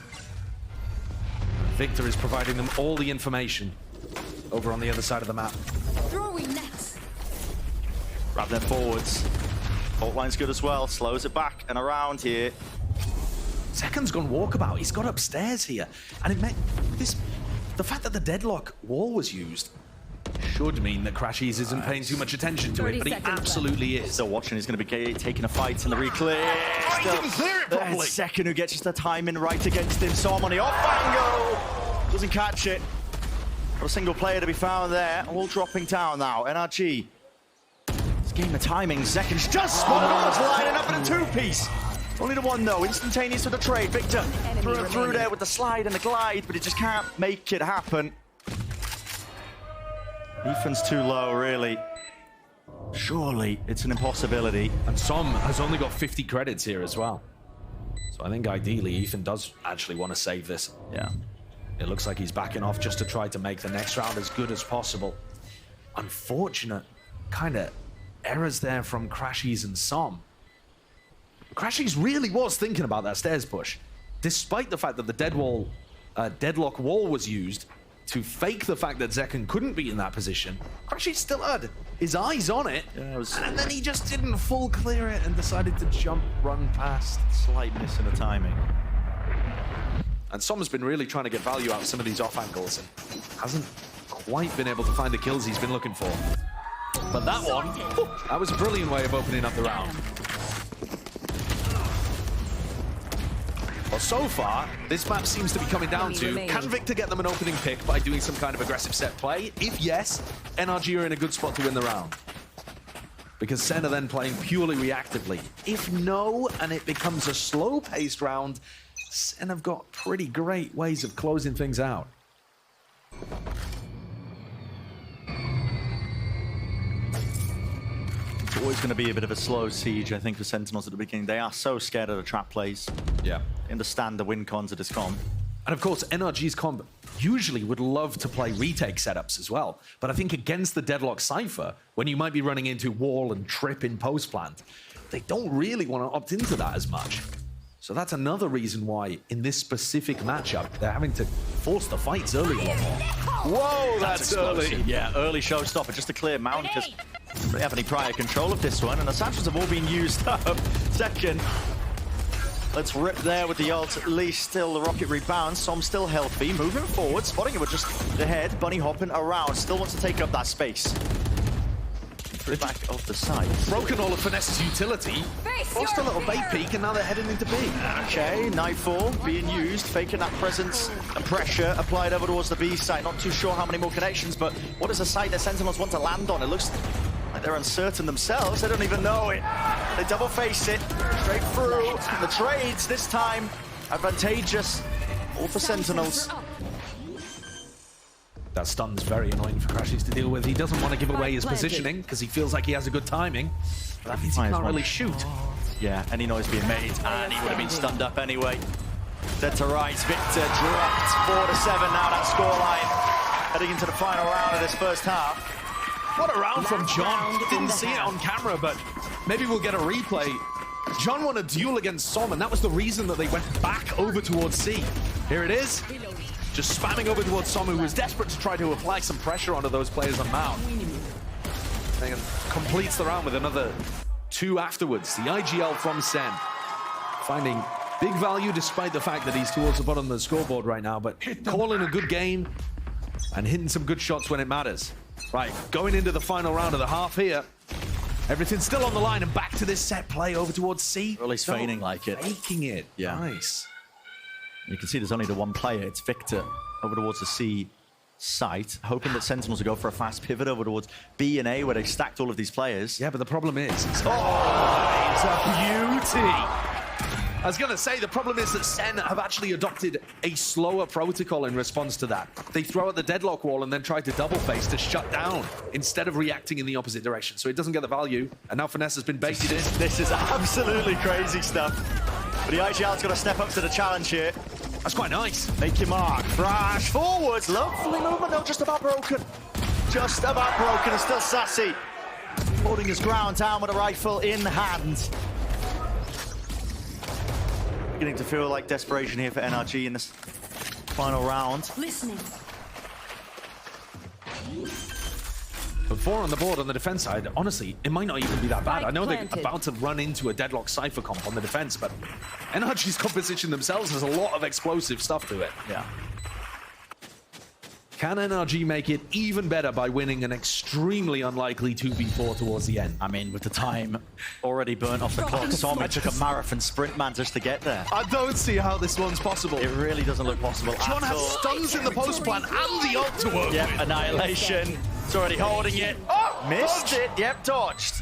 Victor is providing them all the information over on the other side of the map. Throwing nets. Grab them forwards. Fault line's good as well. Slows it back and around here. Second's gone walkabout. He's got upstairs here. And it meant this. The fact that the deadlock wall was used should mean that Crashies isn't paying too much attention to it, but he absolutely is. Still watching. He's going to be taking a fight in the reclear. Oh, he didn't clear it properly. Second who gets just the timing right against him. Som on the off angle. Doesn't catch it. Got a single player to be found there. All dropping down now. NRG. This game of timing. Zeken's just spotted on, lining up in a two-piece. Only the one, though. Instantaneous with the trade. Victor through there with the slide and the glide, but he just can't make it happen. Ethan's too low, really. Surely it's an impossibility. And Som has only got 50 credits here as well. So I think ideally Ethan does actually want to save this. Yeah. It looks like he's backing off just to try to make the next round as good as possible. Unfortunate kind of errors there from Crashies and Som. Crashies really was thinking about that stairs push, despite the fact that the deadlock wall was used to fake the fact that Zekken couldn't be in that position. Crashies still had his eyes on it, and then he just didn't full clear it and decided to jump, run past. Slight miss in the timing. And Som's been really trying to get value out of some of these off angles and hasn't quite been able to find the kills he's been looking for. But that one, that was a brilliant way of opening up the round. Well, so far, this map seems to be coming down to, can Victor get them an opening pick by doing some kind of aggressive set play? If yes, NRG are in a good spot to win the round. Because Sen are then playing purely reactively. If no, and it becomes a slow-paced round, Sen have got pretty great ways of closing things out. It's always going to be a bit of a slow siege, I think, for Sentinels at the beginning. They are so scared of the trap plays. Yeah. They understand the win cons of this comp. And of course, NRG's comp usually would love to play retake setups as well. But I think against the Deadlock Cypher, when you might be running into wall and trip in post plant, they don't really want to opt into that as much. So that's another reason why, in this specific matchup, they're having to force the fights early a lot more. Whoa, that's early. Yeah, early showstopper, just to clear Mount, because they don't have any prior control of this one, and the Satchels have all been used up. Second, let's rip there with the ult. At least still the rocket rebounds. Som still healthy, moving forward, spotting it with just the head. Bunny hopping around, still wants to take up that space. Back off the side. Broken all of Finesse's utility. Forced a little bait peek, and now they're heading into B. Okay, Nightfall being used, faking that presence and pressure applied over towards the B side. Not too sure how many more connections, but what is the site that Sentinels want to land on? It looks like they're uncertain themselves. They don't even know it. They double face it straight through. The trades this time advantageous all for Sentinels. That stun's very annoying for Crashies to deal with. He doesn't want to give away his positioning because he feels like he has a good timing. But that means he can't really shoot. Yeah, any noise being made, and he would have been stunned up anyway. Dead to rise, Victor dropped 4-7 now, that scoreline. Heading into the final round of this first half. What a round from John. Didn't see it on camera, but maybe we'll get a replay. John won a duel against Som, and that was the reason that they went back over towards C. Here it is. Just spamming over towards Som, who was desperate to try to apply some pressure onto those players on Mount. And completes the round with another 2 afterwards. The IGL from Sen. Finding big value despite the fact that he's towards the bottom of the scoreboard right now, but calling a good game and hitting some good shots when it matters. Right, going into the final round of the half here. Everything's still on the line, and back to this set play over towards C. Well, he's feigning like it. Faking it. Yeah. Nice. You can see there's only the one player. It's Victor over towards the C site, hoping that Sentinels will go for a fast pivot over towards B and A, where they've stacked all of these players. Yeah, but the problem is... it's a beauty! I was going to say, the problem is that Sen have actually adopted a slower protocol in response to that. They throw at the deadlock wall and then try to double face to shut down instead of reacting in the opposite direction. So it doesn't get the value, and now Finesse has been baited in. This is absolutely crazy stuff. But the IGL's got to step up to the challenge here. That's quite nice. Make your mark. Crash forwards. Lovely movement. No, just about broken. Just about broken and still sassy. Holding his ground down with a rifle in hand. Beginning to feel like desperation here for NRG in this final round. Listening. But 4 on the board on the defense side, honestly, it might not even be that bad. I know they're about to run into a Deadlock Cypher comp on the defense, but NRG's composition themselves has a lot of explosive stuff to it. Yeah. Can NRG make it even better by winning an extremely unlikely 2v4 towards the end? I mean, with the time already burnt off the clock, Som took a marathon sprint, man, just to get there. I don't see how this one's possible. It really doesn't look possible John at has all. stuns in the post plan and the ult to work Yep, with. annihilation. It's already holding it. Oh, missed it. Yep, dodged.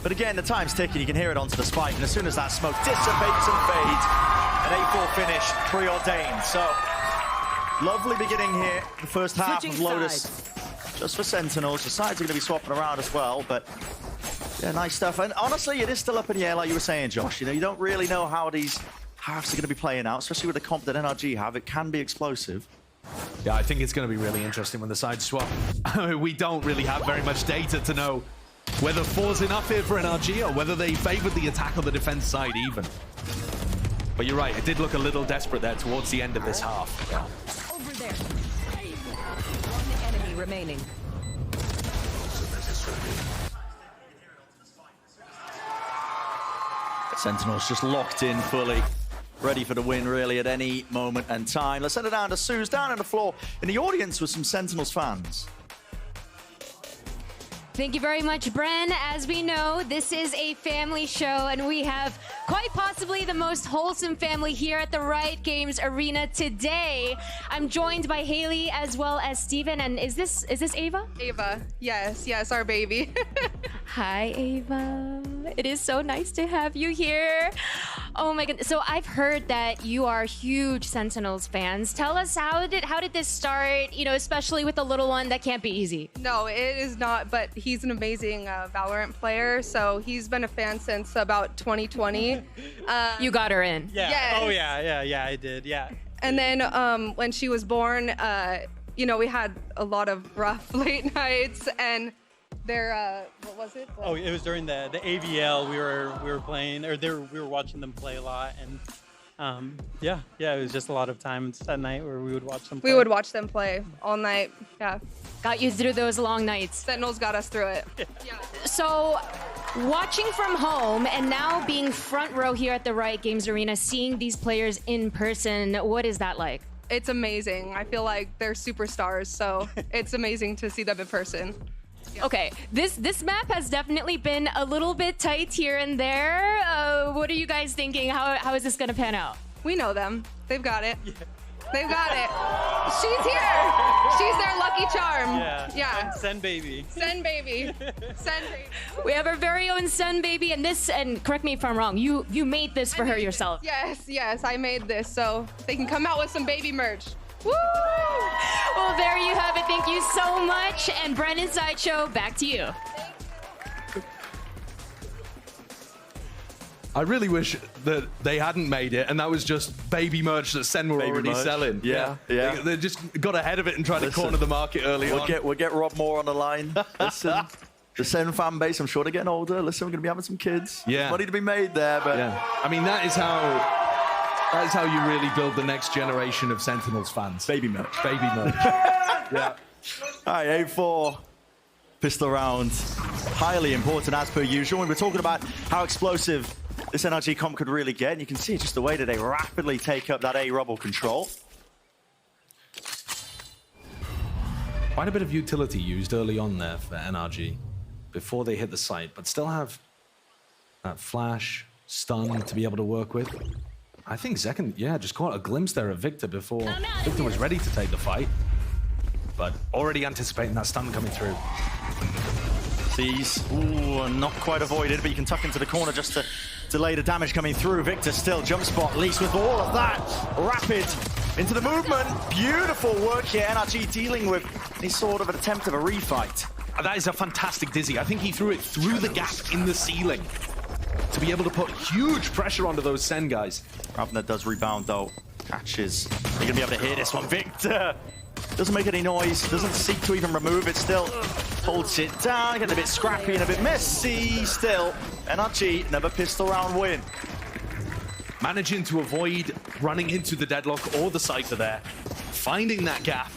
But again, the time's ticking. You can hear it onto the spike, and as soon as that smoke dissipates and fades, an 8-4 finish, preordained. So, lovely beginning here. The first half of Lotus, just for Sentinels. The sides are going to be swapping around as well, but Yeah, nice stuff. And honestly, it is still up in the air, like you were saying, Josh. You know, you don't really know how these halves are going to be playing out, especially with the comp that NRG have. It can be explosive. Yeah, I think it's going to be really interesting when the sides swap. We don't really have very much data to know whether 4's enough here for NRG or whether they favored the attack on the defense side even. But you're right, it did look a little desperate there towards the end of this half. Yeah. Over there. One enemy remaining. Sentinels just locked in fully. Ready for the win, really, at any moment and time. Let's send it down to Suze, down on the floor in the audience with some Sentinels fans. Thank you very much, Bren. As we know, this is a family show, and we have quite possibly the most wholesome family here at the Riot Games Arena today. I'm joined by Haley as well as Steven, and is this Ava? Ava, yes, our baby. Hi, Ava. It is so nice to have you here. Oh my goodness. So I've heard that you are huge Sentinels fans. Tell us, how did this start, you know, especially with the little one? That can't be easy. No, it is not, but he's an amazing Valorant player, so he's been a fan since about 2020. You got her in. Yeah. Yes. Oh yeah, I did. Yeah. And then when she was born, you know, we had a lot of rough late nights, and their what was it? Oh, it was during the AVL. We were playing, or we were watching them play a lot, and yeah, it was just a lot of times at night where we would watch them play. We would watch them play all night. Yeah. Got you through those long nights. Sentinels got us through it. Yeah. So, watching from home and now being front row here at the Riot Games Arena, seeing these players in person, what is that like? It's amazing. I feel like they're superstars, so it's amazing to see them in person. Yeah. Okay, this map has definitely been a little bit tight here and there. What are you guys thinking? How is this gonna pan out? We know them. They've got it. Yeah. They've got it. She's here. She's their lucky charm. Yeah. Send baby. Send baby. Send baby. We have our very own Sun baby, and this, and correct me if I'm wrong, you made this for her yourself. Yes, I made this so they can come out with some baby merch. Woo! Well, there you have it. Thank you so much. And Brennan Sideshow, back to you. I really wish that they hadn't made it, and that was just baby merch that Sen were already selling. Yeah. They just got ahead of it and tried to corner the market early on. We'll get Rob Moore on the line. Listen, the Sen fan base, I'm sure they're getting older. Listen, we're going to be having some kids. Yeah. There's money to be made there, but... Yeah. I mean, that is how you really build the next generation of Sentinels fans. Baby merch. Baby merch. Yeah. All right, 8-4. Pistol round. Highly important, as per usual. And we're talking about how explosive this NRG comp could really get. And you can see just the way that they rapidly take up that A rubble control. Quite a bit of utility used early on there for NRG before they hit the site, but still have that flash, stun to be able to work with. I think Zekken, just caught a glimpse there of Victor before Victor was ready to take the fight, but already anticipating that stun coming through. Sees, not quite avoided, but you can tuck into the corner just to delay the damage coming through. Victor still jump spot, Least with all of that. Rapid into the movement. Beautiful work here. NRG dealing with any sort of an attempt of a refight. That is a fantastic dizzy. I think he threw it through the gap in the ceiling to be able to put huge pressure onto those Sen guys. Ravner does rebound though. Catches. You're going to be able to hear this one. Victor doesn't make any noise, doesn't seek to even remove it, still holds it down, getting a bit scrappy and a bit messy. Still, NRG, another pistol round win. Managing to avoid running into the deadlock or the Cypher there, finding that gap,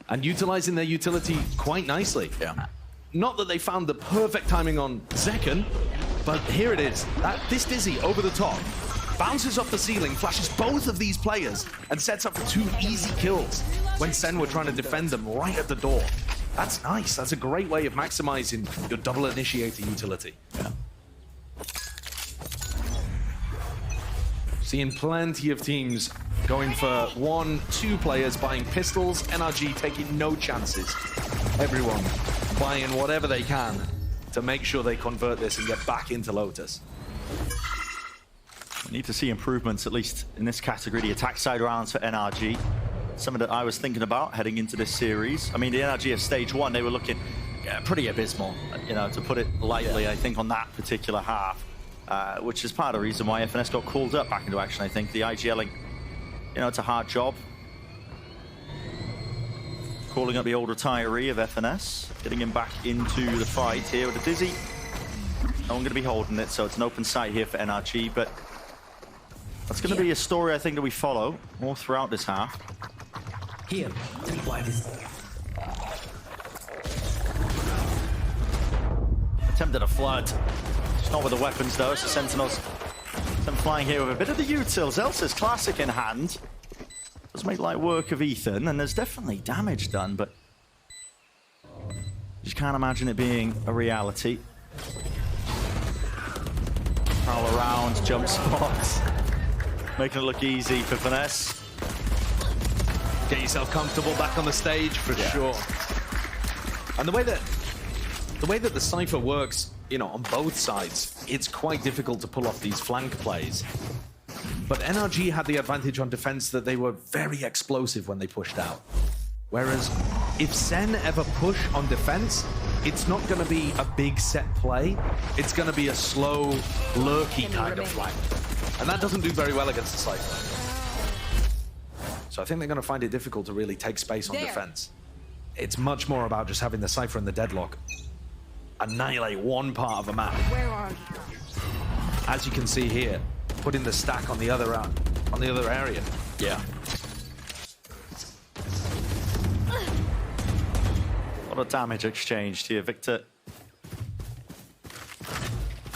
and utilizing their utility quite nicely. Yeah. Not that they found the perfect timing on Zekken, but here it is. This dizzy over the top, bounces off the ceiling, flashes both of these players, and sets up for 2 easy kills when Sen were trying to defend them right at the door. That's nice. That's a great way of maximizing your double initiator utility. Yeah. Seeing plenty of teams going for 1, 2 players buying pistols. NRG taking no chances. Everyone buying whatever they can to make sure they convert this and get back into Lotus. We need to see improvements, at least in this category, the attack side rounds for NRG. Something that I was thinking about heading into this series. I mean, the NRG of stage 1, they were looking pretty abysmal, you know, to put it lightly, I think, on that particular half, which is part of the reason why FNS got called up back into action, I think. The IGLing, you know, it's a hard job. Calling up the old retiree of FNS, getting him back into the fight here with a Dizzy. No one going to be holding it, so it's an open sight here for NRG, but that's going to be a story, I think, that we follow all throughout this half. Here, Attempted a flood. It's not with the weapons, though, so Sentinels them flying here with a bit of the util. Zelsa's classic in hand. Does make light work of Ethan, and there's definitely damage done, but you can't imagine it being a reality. Prowl around, jump spots, making it look easy for Finesse. Get yourself comfortable back on the stage for sure. And the way that the Cypher works, you know, on both sides, it's quite difficult to pull off these flank plays. But NRG had the advantage on defense that they were very explosive when they pushed out. Whereas if Sen ever push on defense, it's not going to be a big set play. It's going to be a slow, lurky kind of flank. And that doesn't do very well against the Cypher. So I think they're going to find it difficult to really take space on defense. It's much more about just having the Cypher and the Deadlock annihilate one part of a map. Where are you? As you can see here, putting the stack on the other area. Yeah. A lot of damage exchanged here. Victor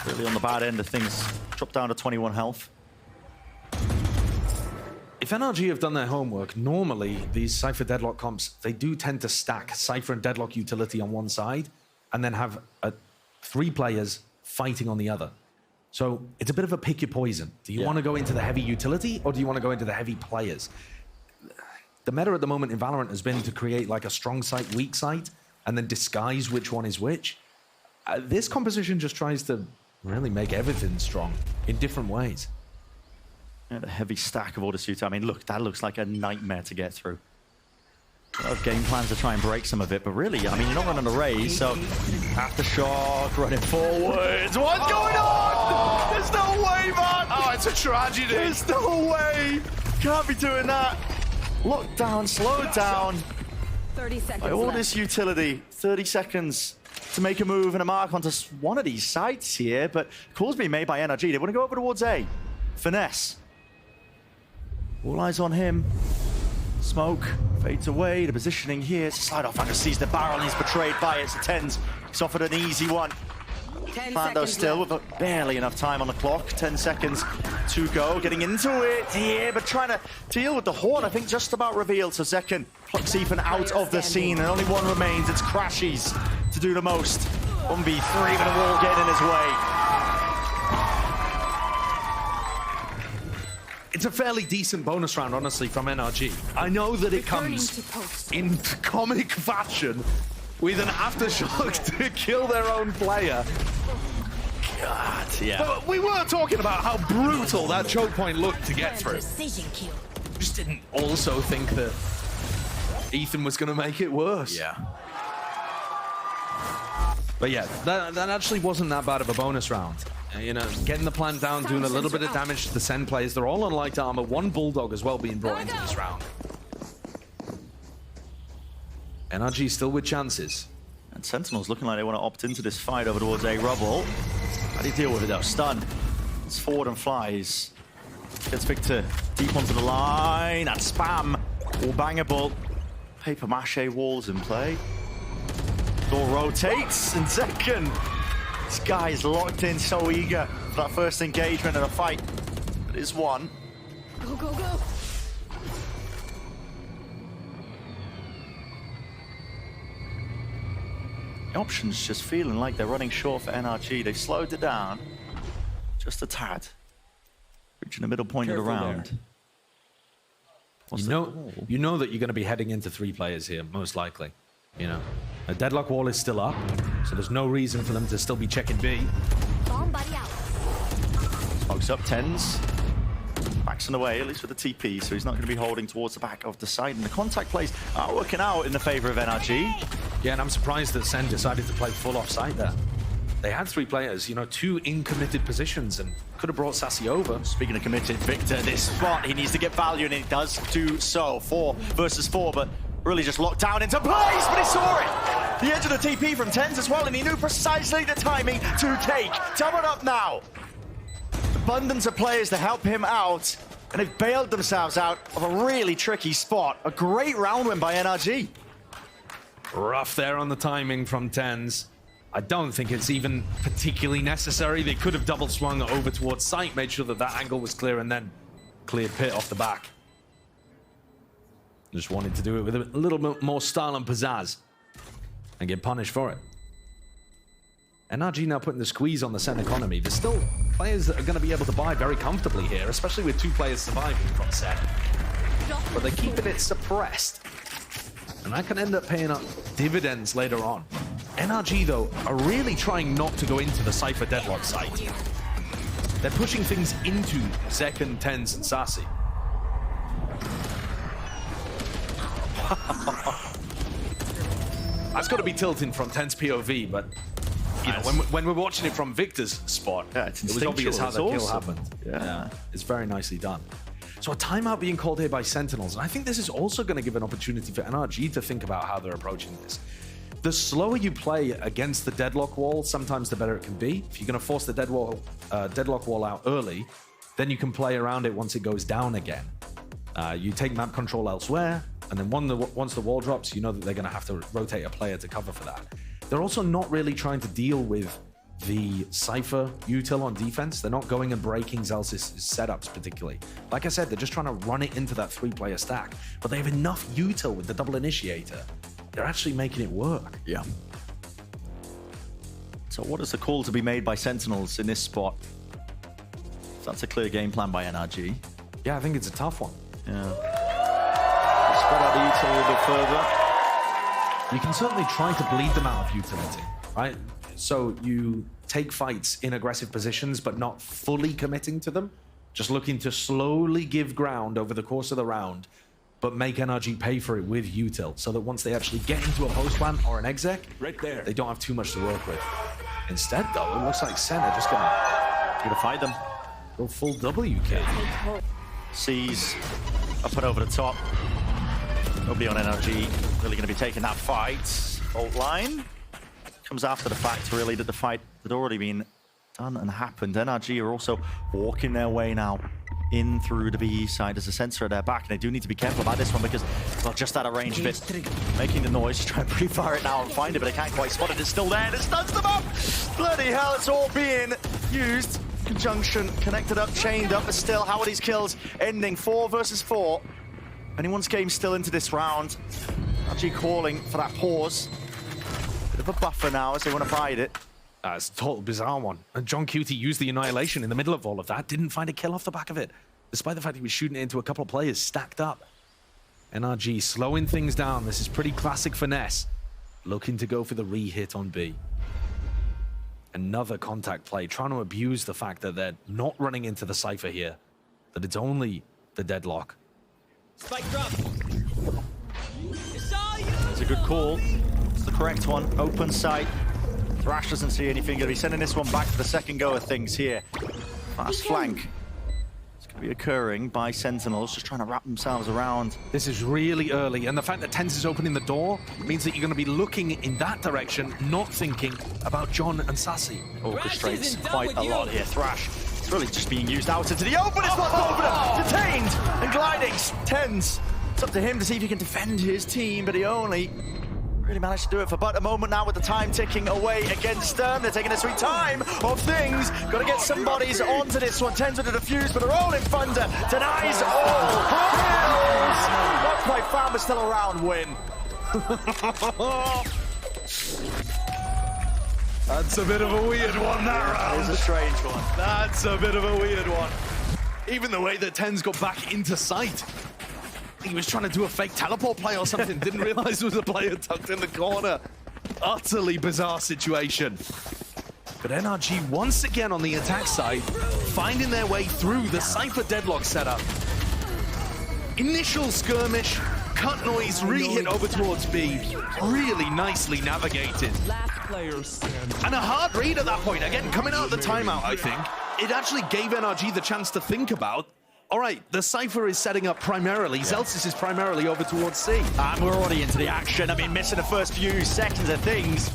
really on the bad end of things. Dropped down to 21 health. If NRG have done their homework, normally these Cypher Deadlock comps, they do tend to stack Cypher and Deadlock utility on one side and then have 3 players fighting on the other. So it's a bit of a pick your poison. Do you want to go into the heavy utility or do you want to go into the heavy players? The meta at the moment in Valorant has been to create like a strong site, weak site, and then disguise which one is which. This composition just tries to really make everything strong in different ways. Yeah, the heavy stack of all this utility. I mean, look, that looks like a nightmare to get through. A lot of game plans to try and break some of it, but really, I mean, you're not running a raise, so aftershock, running forwards. What's going on? There's no way, man! Oh, it's a tragedy. There's no way! Can't be doing that. Lock down, slow down. 30 seconds By all left. this utility, 30 seconds to make a move and a mark onto one of these sites here, but calls being made by NRG. They want to go over towards A. Finesse. All eyes on him. Smoke fades away. The positioning here. Slide off. Fanga sees the barrel and he's betrayed by it. So Tens, he's offered an easy one. Fando still with barely enough time on the clock. 10 seconds to go. Getting into it here, but trying to deal with the horn. I think just about revealed. So Zekken plucks Ethan out of the scene, and only one remains. It's Crashies to do the most. 1v3 with a wall getting in his way. It's a fairly decent bonus round, honestly, from NRG. I know that it comes in comic fashion with an aftershock to kill their own player. God, yeah. But we were talking about how brutal that choke point looked to get through. Just didn't also think that Ethan was going to make it worse. Yeah. But yeah, that actually wasn't that bad of a bonus round. You know, getting the plant down, doing a little bit of damage to the Sen players. They're all on light armor. One Bulldog as well being brought into this round. NRG still with chances. And Sentinels looking like they want to opt into this fight over towards A Rubble. How do you deal with it though? Stun. It's forward and flies. Gets Victor deep onto the line. And spam. All bangable. Paper mache walls in play. Door rotates. And Zekken. This guy is locked in, so eager for that first engagement and a fight. It is one. Go, go, go. The options just feeling like they're running short for NRG. They slowed it down just a tad. Reaching the middle point of the round. You know that you're going to be heading into 3 players here, most likely. You know, a Deadlock wall is still up, so there's no reason for them to still be checking B. Smokes up, Tens. Backs in the way, at least with the TP, so he's not going to be holding towards the back of the side. And the contact plays are working out in the favor of NRG. Yeah, and I'm surprised that Sen decided to play full offside there. They had 3 players, you know, 2 in committed positions and could have brought Sassy over. Speaking of committed, Victor, this spot, he needs to get value, and he does do so. 4 versus 4, but really just locked down into place, but he saw it! The edge of the TP from TenZ as well, and he knew precisely the timing to take. Double up now. Abundance of players to help him out, and they've bailed themselves out of a really tricky spot. A great round win by NRG. Rough there on the timing from TenZ. I don't think it's even particularly necessary. They could have double swung over towards site, made sure that that angle was clear, and then cleared pit off the back. Just wanted to do it with a little bit more style and pizzazz and get punished for it. NRG now putting the squeeze on the Sen economy. There's still players that are going to be able to buy very comfortably here, especially with 2 players surviving from Sen. But they're keeping it suppressed. And that can end up paying up dividends later on. NRG, though, are really trying not to go into the Cypher deadlock site. They're pushing things into Zek and TenZ and Sassy. That's got to be tilting from TenZ POV, but you know, when we're watching it from Victor's spot, it was obvious how that kill happened. Yeah, it's very nicely done. So a timeout being called here by Sentinels, and I think this is also going to give an opportunity for NRG to think about how they're approaching this. The slower you play against the deadlock wall, sometimes the better it can be. If you're going to force the deadlock wall out early, then you can play around it once it goes down again. You take map control elsewhere, and then once the wall drops, you know that they're going to have to rotate a player to cover for that. They're also not really trying to deal with the Cypher util on defense. They're not going and breaking Zellsis' setups particularly. Like I said, they're just trying to run it into that 3-player stack, but they have enough util with the double initiator. They're actually making it work. Yeah. So what is the call to be made by Sentinels in this spot? So that's a clear game plan by NRG. Yeah, I think it's a tough one. Yeah. Spread out the util a little bit further. You can certainly try to bleed them out of utility, right? So you take fights in aggressive positions, but not fully committing to them. Just looking to slowly give ground over the course of the round, but make NRG pay for it with util, so that once they actually get into a post plant or an exec, right there, they don't have too much to work with. Instead, though, it looks like Sen are just gonna fight them. Go full W kill. Sees up and over the top. Nobody on NRG really going to be taking that fight. Fault line comes after the fact, really, that the fight had already been done and happened. NRG are also walking their way now in through the BE side as a sensor at their back, and they do need to be careful about this one because, well, just out of range of it, making the noise to try and pre-fire it now and find it, but they can't quite spot it. It's still there, and it stuns them up! Bloody hell, it's all being used. Conjunction, connected up, chained up, but still, how are these kills ending? 4 versus 4. Anyone's game still into this round. Actually calling for that pause. Bit of a buffer now as they want to bide it. It's a total bizarre one. And JohnQT used the Annihilation in the middle of all of that, didn't find a kill off the back of it, despite the fact he was shooting it into a couple of players stacked up. NRG slowing things down. This is pretty classic finesse. Looking to go for the re-hit on B. Another contact play, trying to abuse the fact that they're not running into the Cypher here, that it's only the deadlock. Spike drop. It's a good call. It's the correct one. Open sight. Thrash doesn't see anything. Gonna be sending this one back for the second go of things here. Fast flank. It's gonna be occurring by Sentinels, just trying to wrap themselves around. This is really early, and the fact that TenZ is opening the door means that you're gonna be looking in that direction, not thinking about John and Sassy. Orchestrates quite a lot here. Thrash. It's really just being used out into the open. It's not open. Detained and gliding. TenZ. It's up to him to see if he can defend his team, but he only really managed to do it for but a moment now with the time ticking away against them. They're taking a sweet time of things. Got to get some bodies onto this one. TenZ with a defuse, but they're all in thunder. Denies all. Kills. Not quite found, but still a round win. That's a bit of a weird one, that round. It's a strange one. That's a bit of a weird one. Even the way that TenZ got back into sight. He was trying to do a fake teleport play or something. Didn't realize there was a player tucked in the corner. Utterly bizarre situation. But NRG once again on the attack side, finding their way through the Cypher deadlock setup. Initial skirmish cut noise re-hit over towards B. Really nicely navigated. And a hard read at that point. Again, coming out of the timeout, I think, it actually gave NRG the chance to think about, all right, the Cypher is setting up primarily. Zelsis is primarily over towards C. And we're already into the action. I mean, missing the first few seconds of things.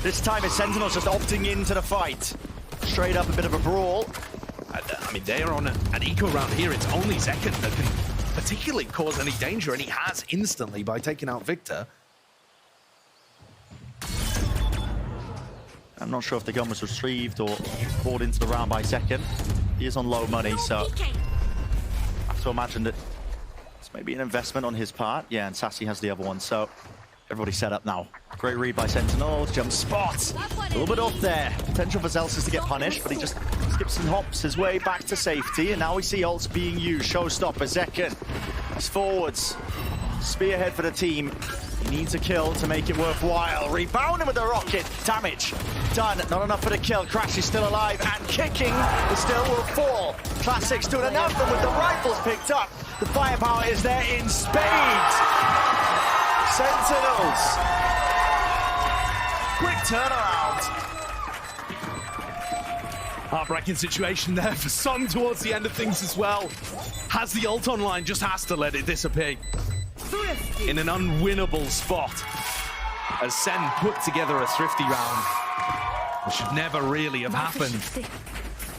This time it's Sentinels just opting into the fight. Straight up a bit of a brawl. I mean, they are on an eco round here. It's only Zekken that can particularly cause any danger, and he has instantly by taking out Victor. I'm not sure if the gun was retrieved or brought into the round by Zekken. He is on low money, so I have to imagine that it's maybe an investment on his part. Yeah, and Sassy has the other one, so everybody's set up now. Great read by Sentinels, jump spot. A little bit off there. Potential for Zelsis to get punished, but he just skips and hops his way back to safety, and now we see ults being used. Showstopper, Zekken. He's forwards. Spearhead for the team. He needs a kill to make it worthwhile. Rebounding with the rocket. Damage done. Not enough for the kill. Crash is still alive and kicking, but still will fall. Classics doing enough, and with the rifles picked up, the firepower is there in spades. Sentinels. Quick turnaround. Heartbreaking situation there for Son towards the end of things as well. Has the ult online, just has to let it disappear. In an unwinnable spot. As Sen put together a thrifty round. Which should never really have happened.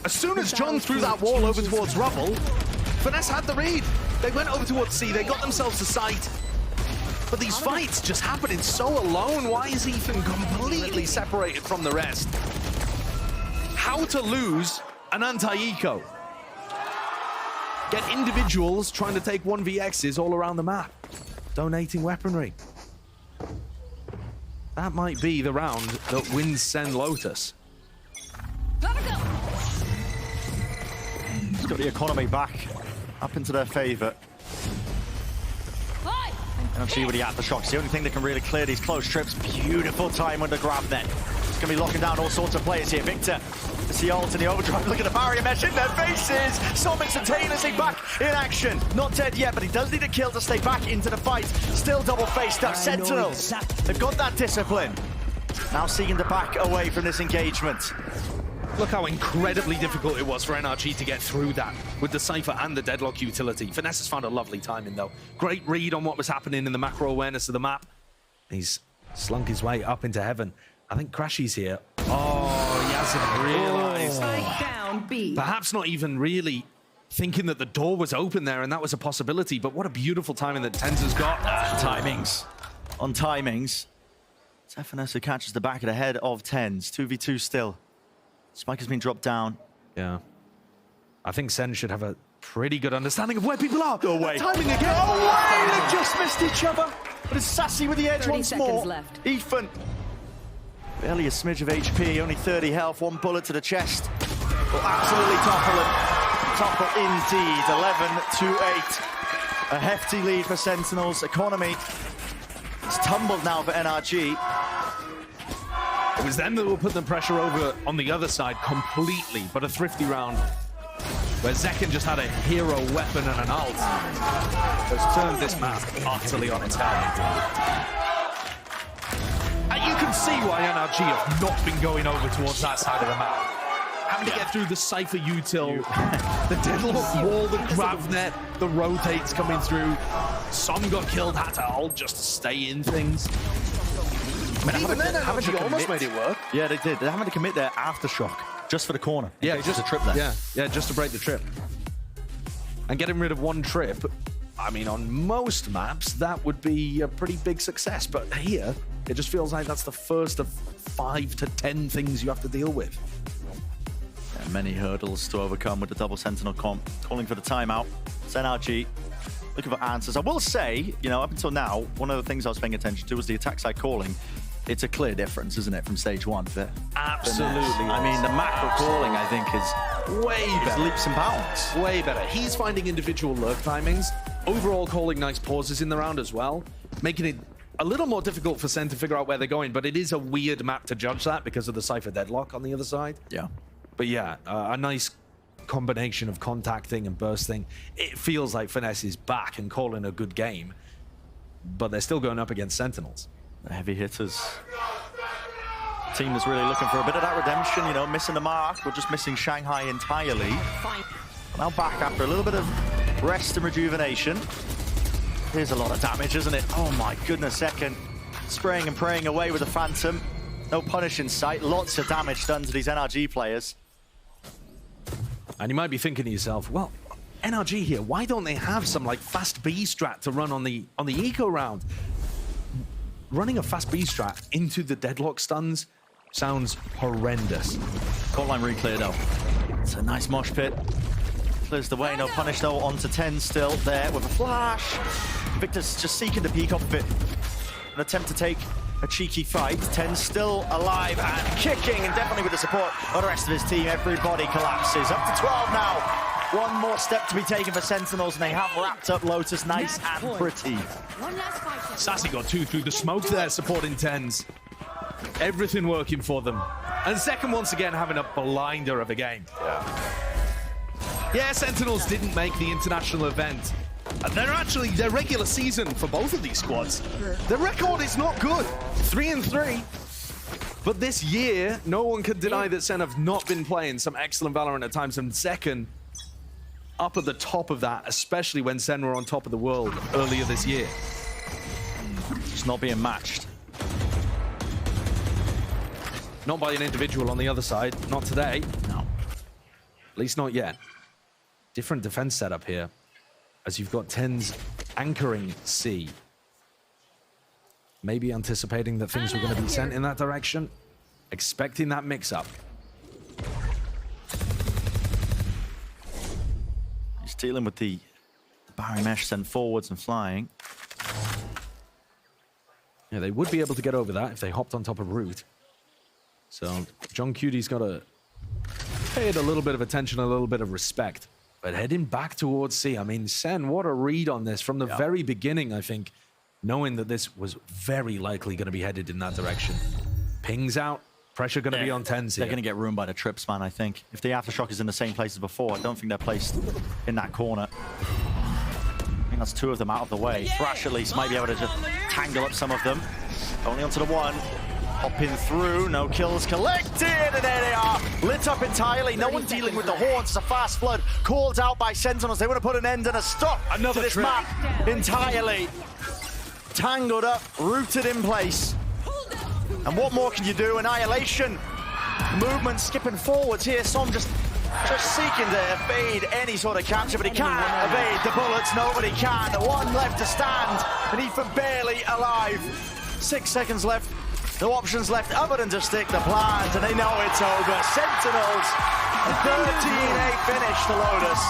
As soon as John threw that wall over towards Rubble, Finesse had the read. They went over towards C, they got themselves a sight. But these fights just happening so alone. Why is Ethan completely separated from the rest? How to lose an anti-eco. Get individuals trying to take 1vx's all around the map. Donating weaponry. That might be the round that wins Sen Lotus. It's got the economy back up into their favor. And see what he aftershocks. The only thing that can really clear these close trips. Beautiful time under grab net. It's going to be locking down all sorts of players here. Victor, it's the ult and the overdrive. Look at the barrier mesh in their faces. Some instantaneously back in action. Not dead yet, but he does need a kill to stay back into the fight. Still double faced up. Sentinels, they've got that discipline. Now seeking to back away from this engagement. Look how incredibly difficult it was for NRG to get through that with the Cypher and the Deadlock utility. Finesse has found a lovely timing, though. Great read on what was happening in the macro awareness of the map. He's slunk his way up into heaven. I think Crashy's here. Oh, he hasn't realized. Down B. Perhaps not even really thinking that the door was open there and that was a possibility, but what a beautiful timing that Tenza's got. Timings. On timings. It's FNS who catches the back of the head of Tens. 2v2 still. Spike has been dropped down. Yeah. I think Sen should have a pretty good understanding of where people are. Go away. Timing again. Go away! They just missed each other. But it's Sassy with the edge once more. Left. Ethan. Barely a smidge of HP, only 30 health, one bullet to the chest. Will absolutely topple him. Topple indeed. 11-8. A hefty lead for Sentinels. Economy. It's tumbled now for NRG. It was them that were putting the pressure over on the other side completely, but a thrifty round where Zekken just had a hero weapon and an ult has turned this map utterly on its head. And you can see why NRG have not been going over towards that side of the map. Having to get through the Cypher util, the Deadlock wall, the grab net, the rotates coming through. Some got killed, had to ult just to stay in things. I mean, even then, NRG almost made it work. Yeah, they did. They're having to commit their aftershock just for the corner. Yeah, just a trip there. Yeah, just to break the trip. And getting rid of one trip, I mean, on most maps, that would be a pretty big success. But here, it just feels like that's the first of 5 to 10 things you have to deal with. Yeah, many hurdles to overcome with the double Sentinel comp. Calling for the timeout. It's NRG. Looking for answers. I will say, you know, up until now, one of the things I was paying attention to was the attack side calling. It's a clear difference, isn't it, from stage 1? Absolutely. I mean, the macro calling, I think, is way better. Leaps and bounds. Way better. He's finding individual lurk timings. Overall calling nice pauses in the round as well, making it a little more difficult for Sen to figure out where they're going, but it is a weird map to judge that because of the Cypher deadlock on the other side. Yeah. But yeah, a nice combination of contacting and bursting. It feels like Finesse is back and calling a good game. but they're still going up against Sentinels. The heavy hitters. Team that's really looking for a bit of that redemption, you know, missing the mark. We're just missing Shanghai entirely. Now back after a little bit of rest and rejuvenation. Here's a lot of damage, isn't it? Oh my goodness, Second. Spraying and praying away with the Phantom. No punish in sight. Lots of damage done to these NRG players. And you might be thinking to yourself, well, NRG here, why don't they have some like fast B strat to run on the eco round? Running a fast B strat into the deadlock stuns sounds horrendous. Cold line re-cleared though. It's a nice mosh pit. Clears the way, no punish though, onto 10 still there with a flash. Victor's just seeking the peek off of it. An attempt to take a cheeky fight. 10 still alive and kicking, and definitely with the support of the rest of his team. Everybody collapses. Up to 12 now. One more step to be taken for Sentinels, and they have wrapped up Lotus nice and pretty. Sassy got 2 through the smoke there, supporting 10s. Everything working for them. And Second once again having a blinder of a game. Yeah, Sentinels didn't make the international event. Their regular season for both of these squads, their record is not good. 3-3. But this year, no one can deny that Sen have not been playing some excellent Valorant at times, and Second up at the top of that, especially when Sen were on top of the world earlier this year. Just not being matched. Not by an individual on the other side. Not today. No. At least not yet. Different defense setup here, as you've got 10s anchoring C. Maybe anticipating that things were going to be sent in that direction. Expecting that mix-up. He's dealing with the Barry mesh sent forwards and flying. Yeah, they would be able to get over that if they hopped on top of Root. So JohnQT's got to pay it a little bit of attention, a little bit of respect. But heading back towards C, I mean, Sen, what a read on this from the very beginning, I think, knowing that this was very likely going to be headed in that direction. Pings out, pressure going to be on 10s here. They're going to get ruined by the trips, man, I think. If the Aftershock is in the same place as before, I don't think they're placed in that corner. I think that's 2 of them out of the way. Thrash, at least, might be able to just tangle up some of them. Only onto the 1. Hopping through, no kills collected, and there they are, lit up entirely. No one dealing with the horns. It's a fast flood called out by Sentinels. They want to put an end and a stop to this map entirely. Tangled up, rooted in place. And what more can you do? Annihilation. Movement skipping forwards here. Som just seeking to evade any sort of capture, but he can't evade the bullets. Nobody can. 1 left to stand, and Ethan barely alive. 6 seconds left. No options left other than to stick the plant, and they know it's over. Sentinels, a 13-8 finish to Lotus.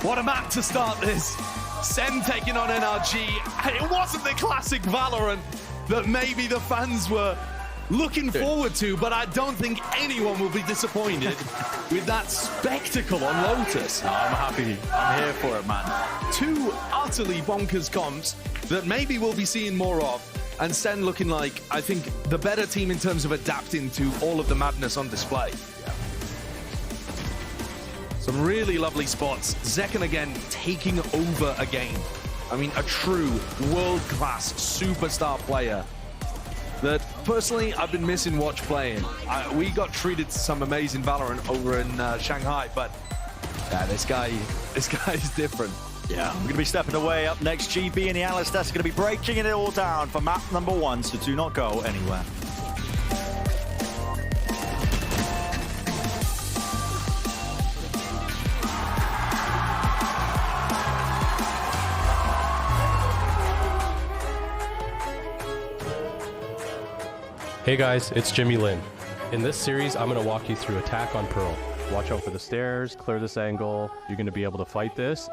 What a map to start this. Sen taking on NRG. It wasn't the classic Valorant that maybe the fans were looking forward to, but I don't think anyone will be disappointed with that spectacle on Lotus. No, I'm happy. I'm here for it, man. 2 utterly bonkers comps that maybe we'll be seeing more of, and Sen looking like, I think, the better team in terms of adapting to all of the madness on display. Some really lovely spots. Zekken again taking over a game. I mean, a true world-class superstar player that personally I've been missing watch playing. We got treated to some amazing Valorant over in Shanghai, but yeah, this guy is different. Yeah, we're going to be stepping away. Up next, GB and the analyst desk are going to be breaking it all down for map number 1, so do not go anywhere. Hey guys, it's Jimmy Lin. In this series, I'm going to walk you through attack on Pearl. Watch out for the stairs, clear this angle. You're going to be able to fight this.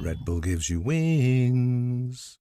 Red Bull gives you wings.